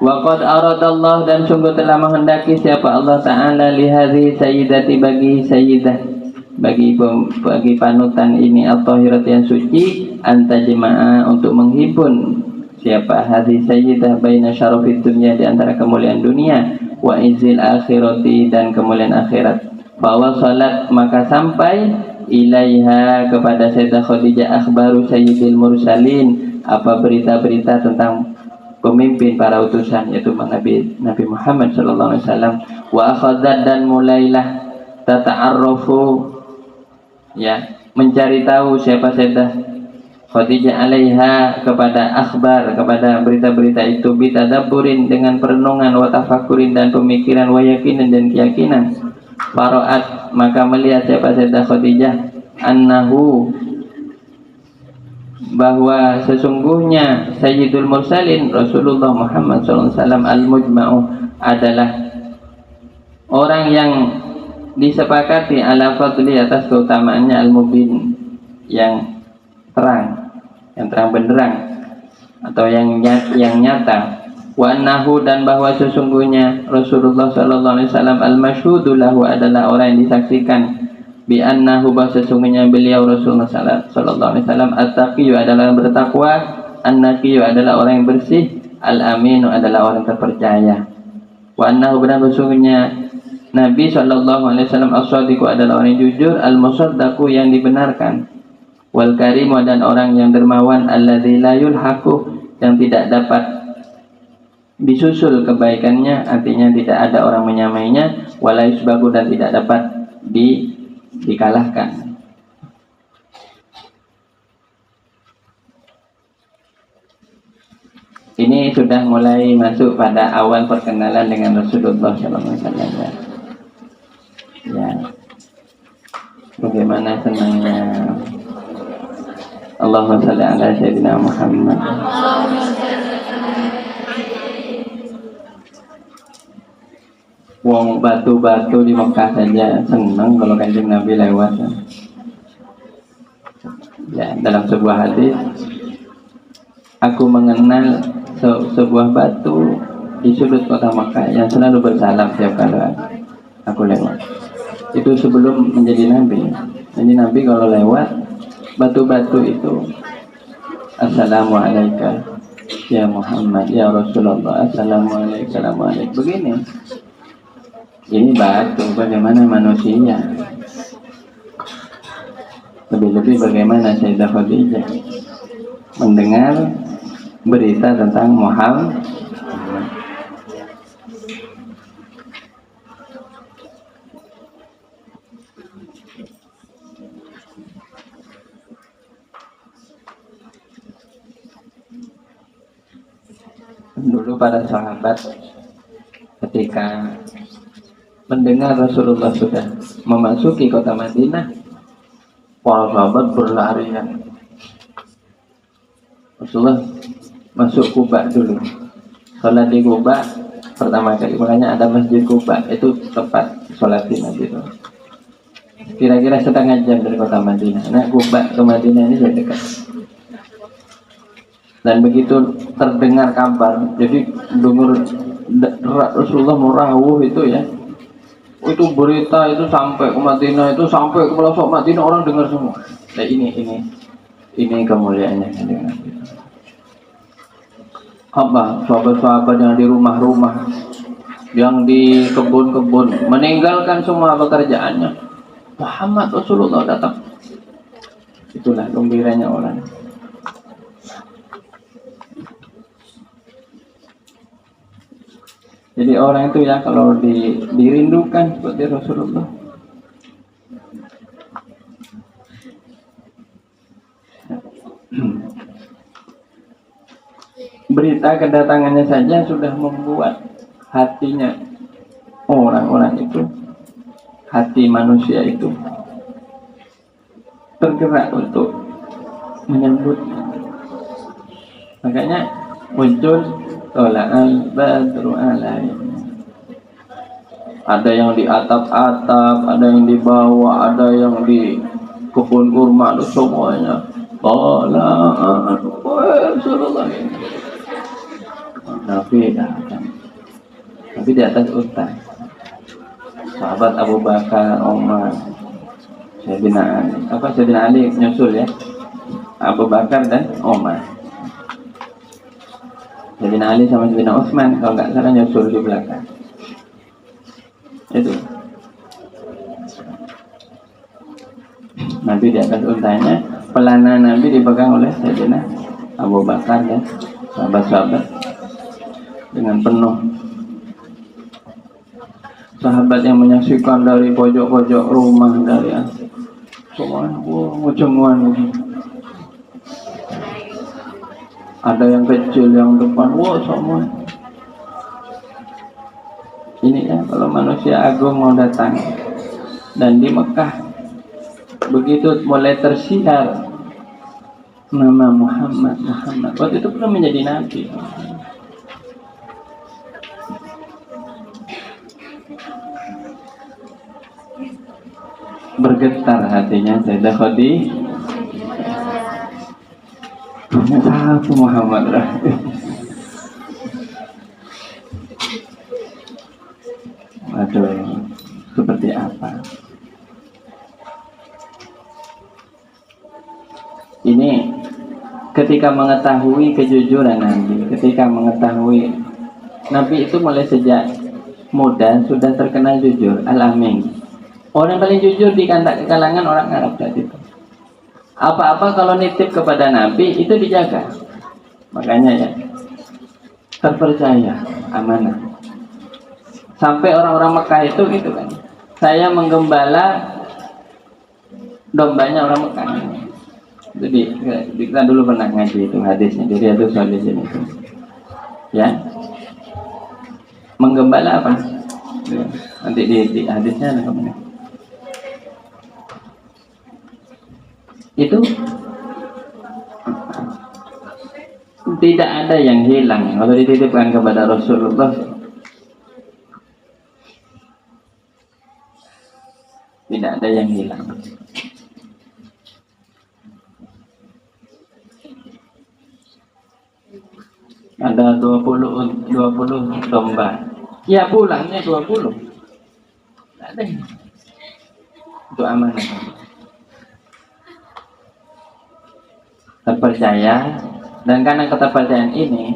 Waqad aradallah dan sungguh telah menghendaki siapa Allah Ta'ala lihadhi sayyidati bagi sayyidah, bagi panutan ini at-tahirat yang suci, anta jemaah untuk menghimpun siapa hadhi sayyidah baina syarafid dunya di antara kemuliaan dunia wa izil akhirati dan kemuliaan akhirat. Bahwa salat maka sampai ilaiha kepada Sayyidah Khadijah akhbaru sayyidil mursalin, apa berita-berita tentang pemimpin para utusan yaitu Nabi Muhammad sallallahu alaihi wasallam. Wa akhadzat dan mulailah tata'arrafu ya mencari tahu siapa Sayyidah Khadijah alaiha kepada akhbar, kepada berita-berita itu bitadabburin dengan perenungan, wa tafakkurin dan pemikiran, wa yakinan dan keyakinan. Faraat maka melihat siapa Sayyidah Khadijah annahu bahwa sesungguhnya Sayyidul Mursalin Rasulullah Muhammad SAW al-mujma'u adalah orang yang disepakati ala fadli atas keutamaannya al-mubin yang terang, yang terang benderang atau yang nyata. Wa annahu dan bahwa sesungguhnya Rasulullah sallallahu alaihi wasallam al-masyhudu lahu adalah orang yang disaksikan bi annahu bahwa sesungguhnya beliau Rasulullah sallallahu alaihi wasallam at-taqiyyu adalah yang bertakwa, an-naqiyyu adalah orang yang bersih, al-aminu adalah orang yang terpercaya. Wa annahu benar sesungguhnya Nabi sallallahu alaihi wasallam as-shadiqu adalah orang yang jujur, al-musaddaqu yang dibenarkan, wal karimu dan orang yang dermawan, alladzi la yulhaqu yang tidak dapat disusul kebaikannya, artinya tidak ada orang menyamainya, wala yusbagu dan tidak dapat dikalahkan. Ini sudah mulai masuk pada awal perkenalan dengan Rasulullah SAW. Ya, bagaimana senangnya Allahumma shalli ala Sayyidina Muhammad. Wong batu-batu di Mekah saja senang kalau Kanjeng Nabi lewat. Ya, dalam sebuah hadis, aku mengenal sebuah batu di sudut kota Mekah yang selalu bersalam setiap kali aku lewat. Itu sebelum menjadi Nabi. Jadi Nabi kalau lewat batu-batu itu, Assalamualaikum ya Muhammad ya Rasulullah, Assalamualaikum. Begini. Ini batu, bagaimana manusia? Lebih-lebih bagaimana Sayyidah Khadijah mendengar berita tentang Muhammad. Dulu para sahabat ketika mendengar Rasulullah sudah memasuki kota Madinah, para sahabat berlarian. Rasulullah masuk Kuba dulu, sholat di Kuba pertama kali. Makanya ada masjid Kuba, itu tempat sholat di Nabi itu. Kira-kira setengah jam dari kota Madinah. Nah, Kuba ke Madinah ini sudah dekat. Dan begitu terdengar kabar, jadi dengar Rasulullah merawuh itu ya, itu berita itu sampai ke Madinah, itu sampai ke pelosok Madinah, orang dengar semua. Nah ini kemuliaannya. Apa sahabat-sahabat yang di rumah-rumah, yang di kebun-kebun, meninggalkan semua pekerjaannya, Muhammad Rasulullah datang. Itulah gembiranya orang. Jadi orang itu ya kalau dirindukan seperti Rasulullah. Berita kedatangannya saja sudah membuat hatinya orang-orang itu, hati manusia itu tergerak untuk menyambut. Makanya muncul tola'al badru alaina. Ada yang di atap-atap, ada yang di bawah, ada yang di kebun kurma, semuanya. Tola'al Rasulullah. Nabi datang. Nabi di atas unta. Sahabat Abu Bakar, Umar, Sayyidina Ali. Sayyidina Ali nyusul ya. Abu Bakar dan Umar. Sayyidina Ali sama Sayyidina Utsman kalau nggak salah nyusul di belakang. Itu. Nabi di atas untanya, pelana Nabi dipegang oleh Sayyidina Abu Bakar dan sahabat-sahabat dengan penuh. Sahabat yang menyaksikan dari pojok-pojok rumah, dari semuanya, ujung-ujungan. Ada yang kecil, yang depan, semua. Ini ya kalau manusia agung mau datang. Dan di Mekah begitu mulai tersiar nama Muhammad. Waktu itu belum menjadi nabi. Bergetar hatinya Sayyidah Khadijah. Satu Muhammad lah. Aduh, seperti apa? Ini ketika mengetahui kejujuran Nabi, ketika mengetahui Nabi itu mulai sejak muda sudah terkenal jujur, al-amin. Orang paling jujur di kalangan orang Arab saat itu. Apa-apa kalau nitip kepada Nabi itu dijaga. Makanya ya terpercaya, amanah. Sampai orang-orang Mekah itu gitu kan. Saya menggembala dombanya orang Mekah. Jadi kita dulu pernah ngaji itu hadisnya. Jadi itu soal di sini. Ya. Menggembala apa? Nanti di hadisnya ada kemana? Itu tidak ada yang hilang kalau dititipkan kepada Rasulullah. Tidak ada yang hilang. Ada 20 domba. Ya pulangnya 20. Tidak ada. Itu amanah. Terpercaya, dan karena keterpercayaan ini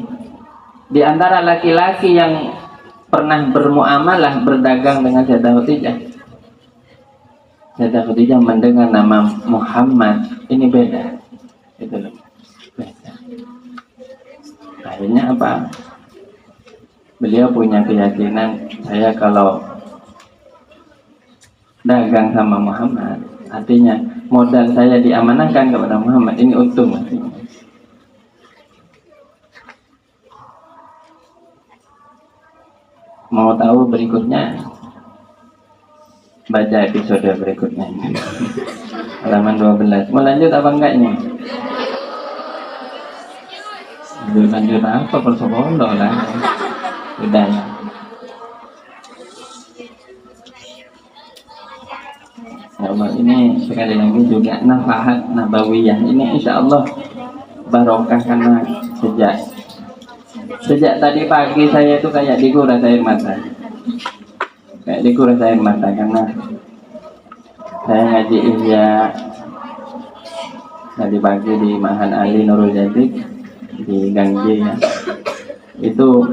di antara laki-laki yang pernah bermuamalah berdagang dengan Sayyidah Khadijah, Sayyidah Khadijah mendengar nama Muhammad ini beda, itu loh, beda. Akhirnya apa? Beliau punya keyakinan, saya kalau dagang sama Muhammad, artinya modal saya diamanahkan kepada Muhammad, ini untung. Mau tahu berikutnya? Baca episode berikutnya. Halaman 12. Mau lanjut apa enggak ini? Lanjut apa? Persoalan lah. Sudah ya. Allah, ini sekali lagi juga nafahat nabawiyah ini insya Allah barokah karena sejak tadi pagi saya itu kayak dikuras air mata, karena saya ngaji Ihya tadi pagi di Mahan Ali Nurul Jadid di Gangje ya. Itu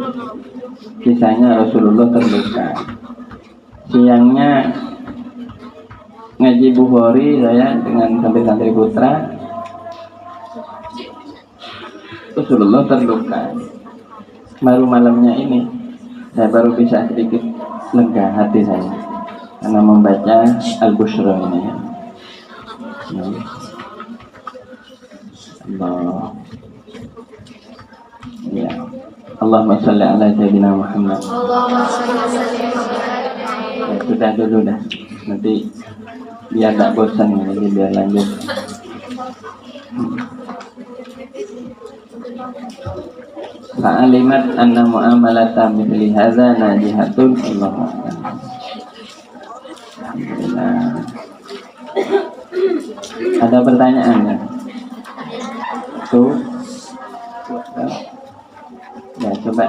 kisahnya Rasulullah terluka. Siangnya ngaji Bukhari saya dengan santri-santri putra, Rasulullah terluka. Baru malamnya ini Saya baru bisa sedikit lega hati saya karena membaca Al-Bushra ini ya. Allah. Ya. Allahumma sholli ala sayyidina Muhammad. Ya, sudah dulu dah. Nanti biar tak bosan jadi biar lanjut. Fa'alimat anna mu'amalata mithli hadza najihatun. Allahu akbar. Alhamdulillah. Ada pertanyaan ya? Tuh. Ya, coba.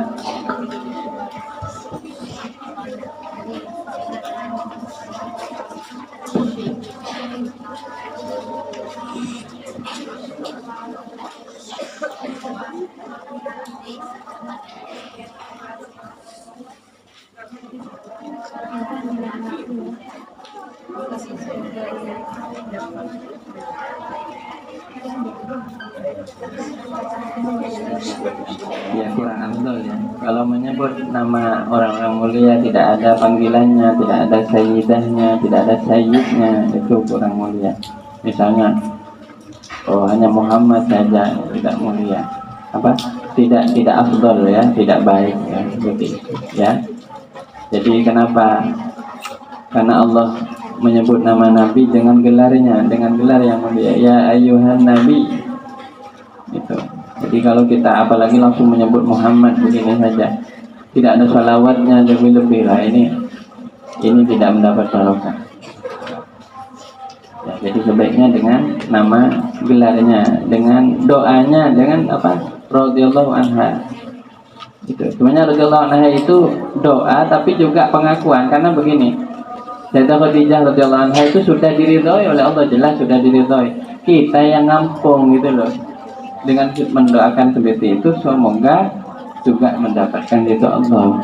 Ya kurang afdol ya. Kalau menyebut nama orang-orang mulia tidak ada panggilannya, tidak ada sayyidahnya, tidak ada sayyidnya, itu kurang mulia. Misalnya, oh hanya Muhammad saja tidak mulia. Apa? Tidak afdol ya, tidak baik ya, seperti itu ya. Jadi kenapa? Karena Allah menyebut nama Nabi dengan gelarnya, dengan gelar yang mulia. Ya ayyuhan Nabi. Gitu. Jadi kalau kita apalagi langsung menyebut Muhammad begini saja, tidak ada salawatnya lebih-lebih lah, ini tidak mendapat barokah. Ya, jadi sebaiknya dengan nama gelarnya, dengan doanya, dengan apa? Radhiyallahu anha. Itu. Sebenarnya radhiyallahu anha itu doa tapi juga pengakuan, karena begini. Sayyidah Khadijah radhiyallahu anha itu sudah diridhoi oleh Allah, jelas sudah diridhoi. Kita yang ngampung gitu loh. Dengan mendoakan seperti itu, semoga juga mendapatkan itu Allah.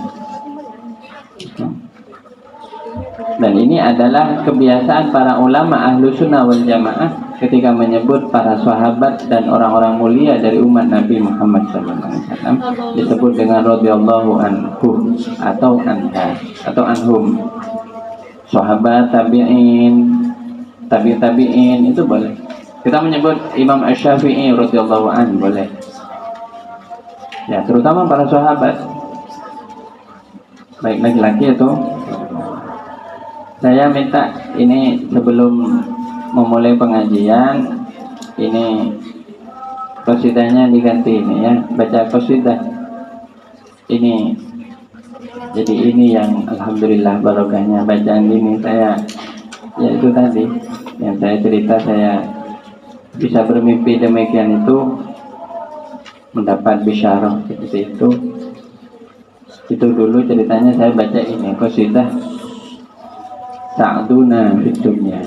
Dan ini adalah kebiasaan para ulama ahlu sunnah wal jamaah ketika menyebut para sahabat dan orang-orang mulia dari umat Nabi Muhammad SAW, disebut dengan radhiyallahu anhu atau anha atau anhum. Sahabat, tabi'in, tabi'in itu boleh. Kita menyebut Imam Asy-Syafi'i radhiyallahu anhu boleh. Ya, terutama para sahabat. Baik laki-laki itu. Saya minta ini sebelum memulai pengajian, ini qasidahnya diganti ini ya, baca qasidah. Ini jadi ini yang alhamdulillah barokahnya bacaan ini saya, ya itu tadi yang saya cerita, saya bisa bermimpi demikian itu, mendapat bisyarah seperti itu. Itu dulu ceritanya saya baca ini qasidah Sa'duna fid dunya.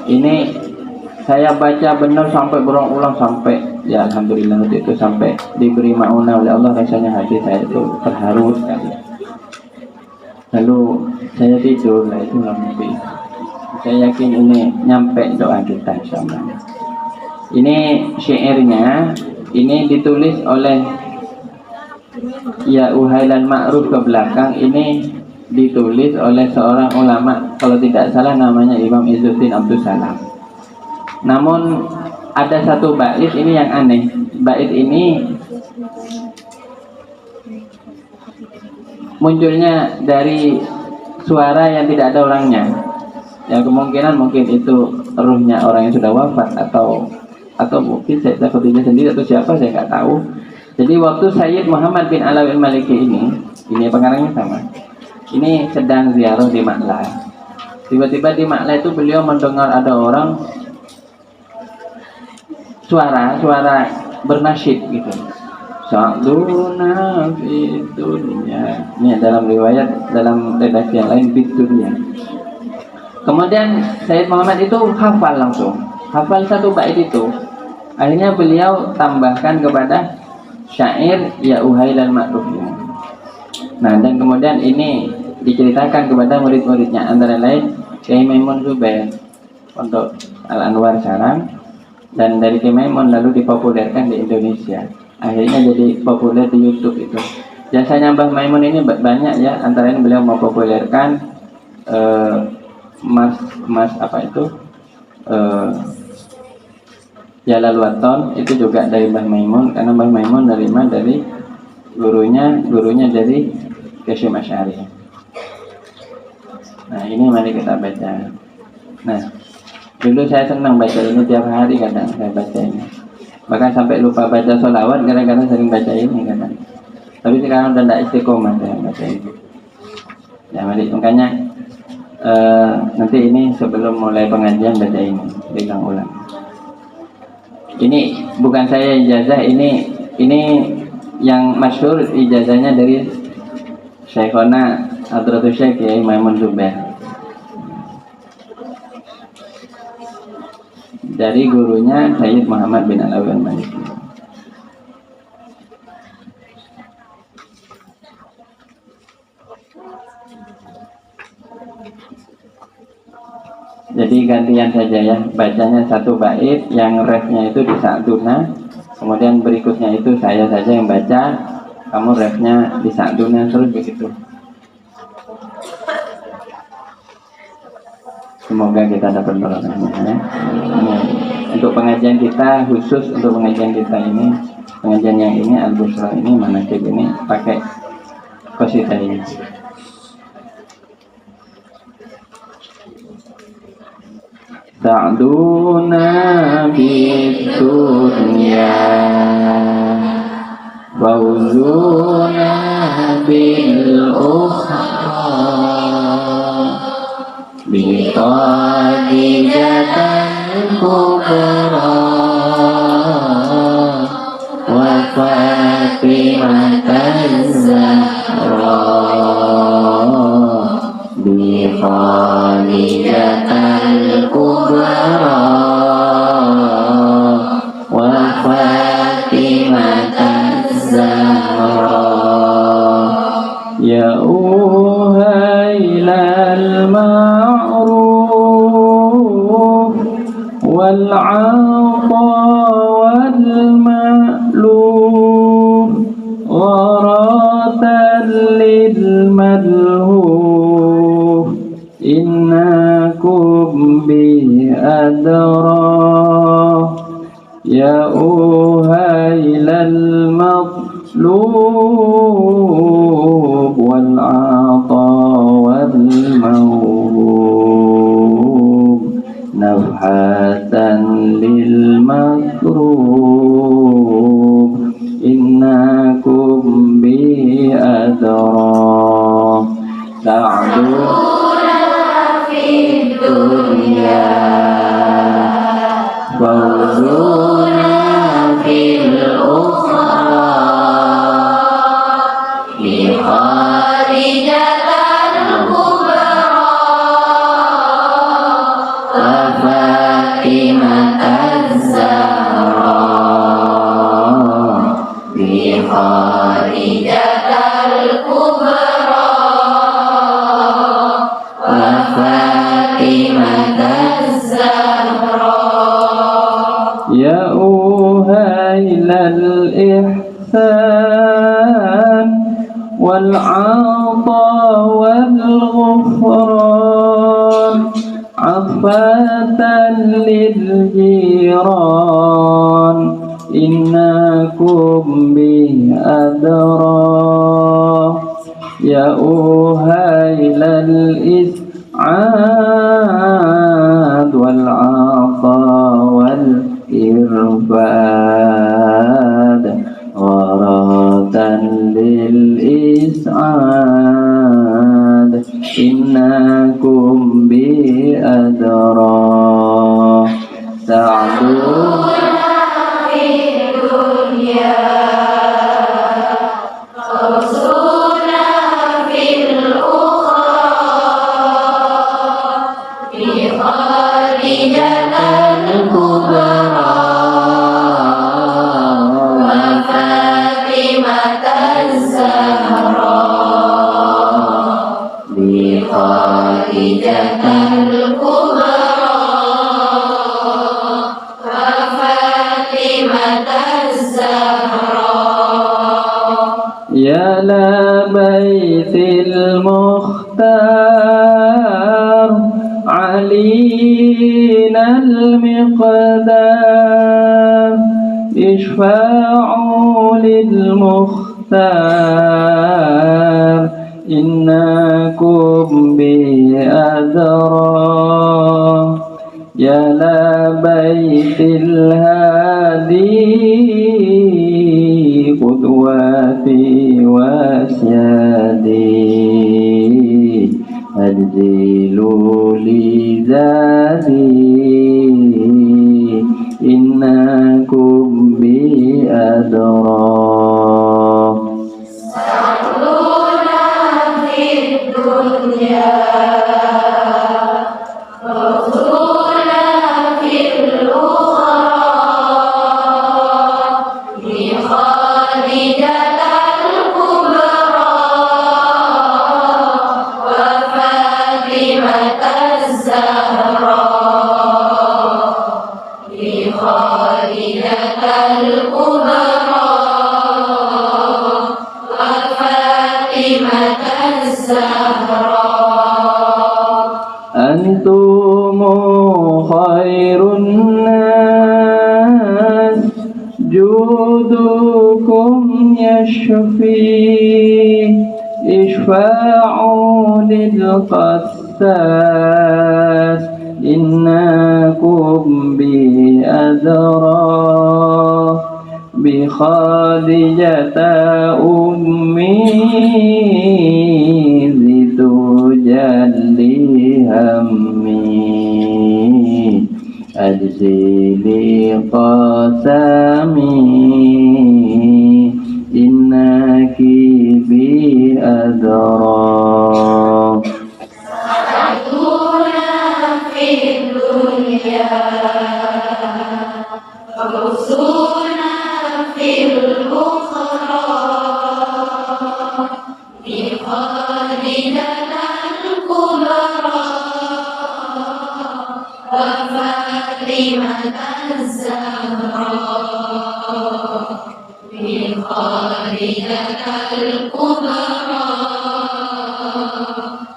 Ini saya baca benar sampai berulang-ulang sampai ya alhamdulillah waktu itu sampai diberi maunah oleh Allah, rasanya hati saya itu terharu sekali. Lalu saya tidur lah, itu nggak mimpi. Saya yakin ini nyampe doa kita insyaallah. Ini syairnya, ini ditulis oleh ya Uhailan Ma'ruf ke belakang, ini ditulis oleh seorang ulama, kalau tidak salah namanya Imam Izzuddin Abdus Salam. Namun ada satu bait ini yang aneh. Bait ini munculnya dari suara yang tidak ada orangnya. Ya kemungkinan mungkin itu ruhnya orang yang sudah wafat atau mungkin Sayyidah Khadijah sendiri atau siapa, saya nggak tahu. Jadi waktu Sayyid Muhammad bin Alawi al-Maliki ini pengarangnya sama. Ini sedang ziarah di Ma'la. Tiba-tiba di Ma'la itu beliau mendengar ada orang suara bernasyid gitu. Sa'duna fid dunya. Ini dalam riwayat, dalam redaksi yang lain fid dunya. Kemudian Sayyid Muhammad itu hafal satu bait itu. Akhirnya beliau tambahkan kepada syair ya Uhailan Ma'ruf. Nah, dan kemudian ini diceritakan kepada murid-muridnya, antara lain Kiai Maimun Zubair untuk Al-Anwar Sarang, dan dari Kiai Maimun lalu dipopulerkan di Indonesia. Akhirnya jadi populer di YouTube itu. Jasanya Mbah Maimun ini banyak ya, antara ini beliau mempopulerkan mas apa itu Jalal Waton, itu juga dari Mbah Maimun, karena Mbah Maimun menerima dari gurunya dari Kasyim Asy'ari. Nah ini mari kita baca. Nah dulu saya senang baca ini, tiap hari kadang saya baca ini, bahkan sampai lupa baca sholawat kadang-kadang sering baca ini kadang. Tapi sekarang udah tidak istiqomah saya baca ini. Ya mari, makanya nanti ini sebelum mulai pengajian baca ini, ulang-ulang. Ini bukan saya ijazah, ini yang masyhur ijazahnya dari Syekhona Hadratus Syekh Kiai Maimun Zubair, dari gurunya Sayyid Muhammad bin Alawi Al-Maliki. Jadi gantian saja ya, bacanya satu bait, yang refnya itu di Sa'duna, kemudian berikutnya itu saya saja yang baca, kamu refnya di Sa'duna, terus begitu. Semoga kita dapat berkahnya ya. Untuk pengajian kita, khusus untuk pengajian kita ini, pengajian yang ini Al-Busra ini, manaqib ini pakai qasidah ini. Ta'duna bid-dunya fawzuna bil-ukhra biqadidatan kubra wa fatimatan zahra biqadidatan kubra wa fatimatan zahra ya uhailal ma'ruf wal 'afa wal ma'luf gharatan lil malhuf innakum bi adra ya uhailal matlub wal 'ata wal mawhub nafhatan lil makrub innakum bi adra ta'duna fid dunya fawzuna fil ukhra biqadidatan kubra wa fatimatan zahra biqadidatan kubra wa fatimatan zahra ya uhailal ihsan wal 'ata wal ghufran 'afatan lil jiran innakum bi adra ya uhailal is'ad wal 'afa wal irfad gharatan lil is'ad innakum bi adra ta'duna fid dunya fawzuna fil ukhra biqadidatan kubra biqadidatan kubra wa بيت المختار علينا المقدار اشفعوا للمختار إنكم بأدرى يا لبيت الهادي قدوتي واسيادي أجزلوا لي زادي إنكم بأدرى صلونا في الدنيا رسولنا في الأخرى لخالدة الكبرى وفاطمة الزهراء لخالدة الكبرى وفاطمة الزهراء أنتم خير الناس جودكم يشفي اشفعوا للقساس إنكم بأدرى بخادجة أمي تجلي همي أجزلي قسمي إنك بأدرى صلونا في الدنيا رسولنا في الأخرى لخالدة الكبرى وفاطمة الزهراء لخالدة الكبرى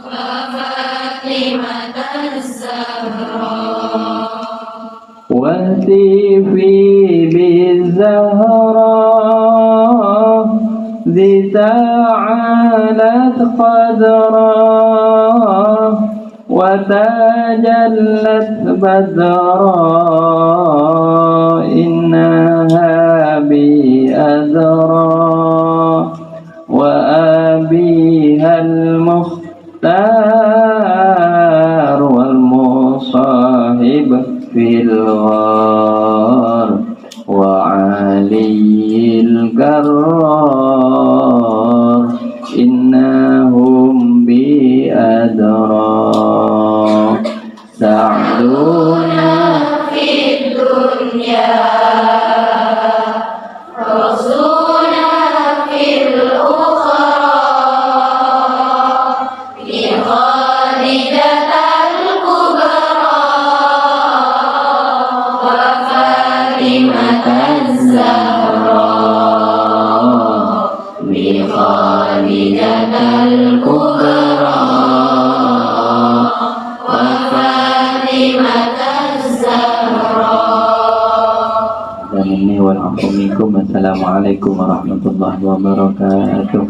وفاطمة الزهراء واهتفي بالزهراء ذي تعالت قدرا وتجلت بدرا إنها بأدرى وأبيها المختار والمصاحب في الغار وعلي الكرار إنهم بأدرى سعدونا في الدنيا رسولنا في الأخرى لخالدة الكبرى وفاطمة الزهراء لخالدة الكبرى وفاطمة الزهراء والعفو منكم. Assalamualaikum warahmatullahi wabarakatuh.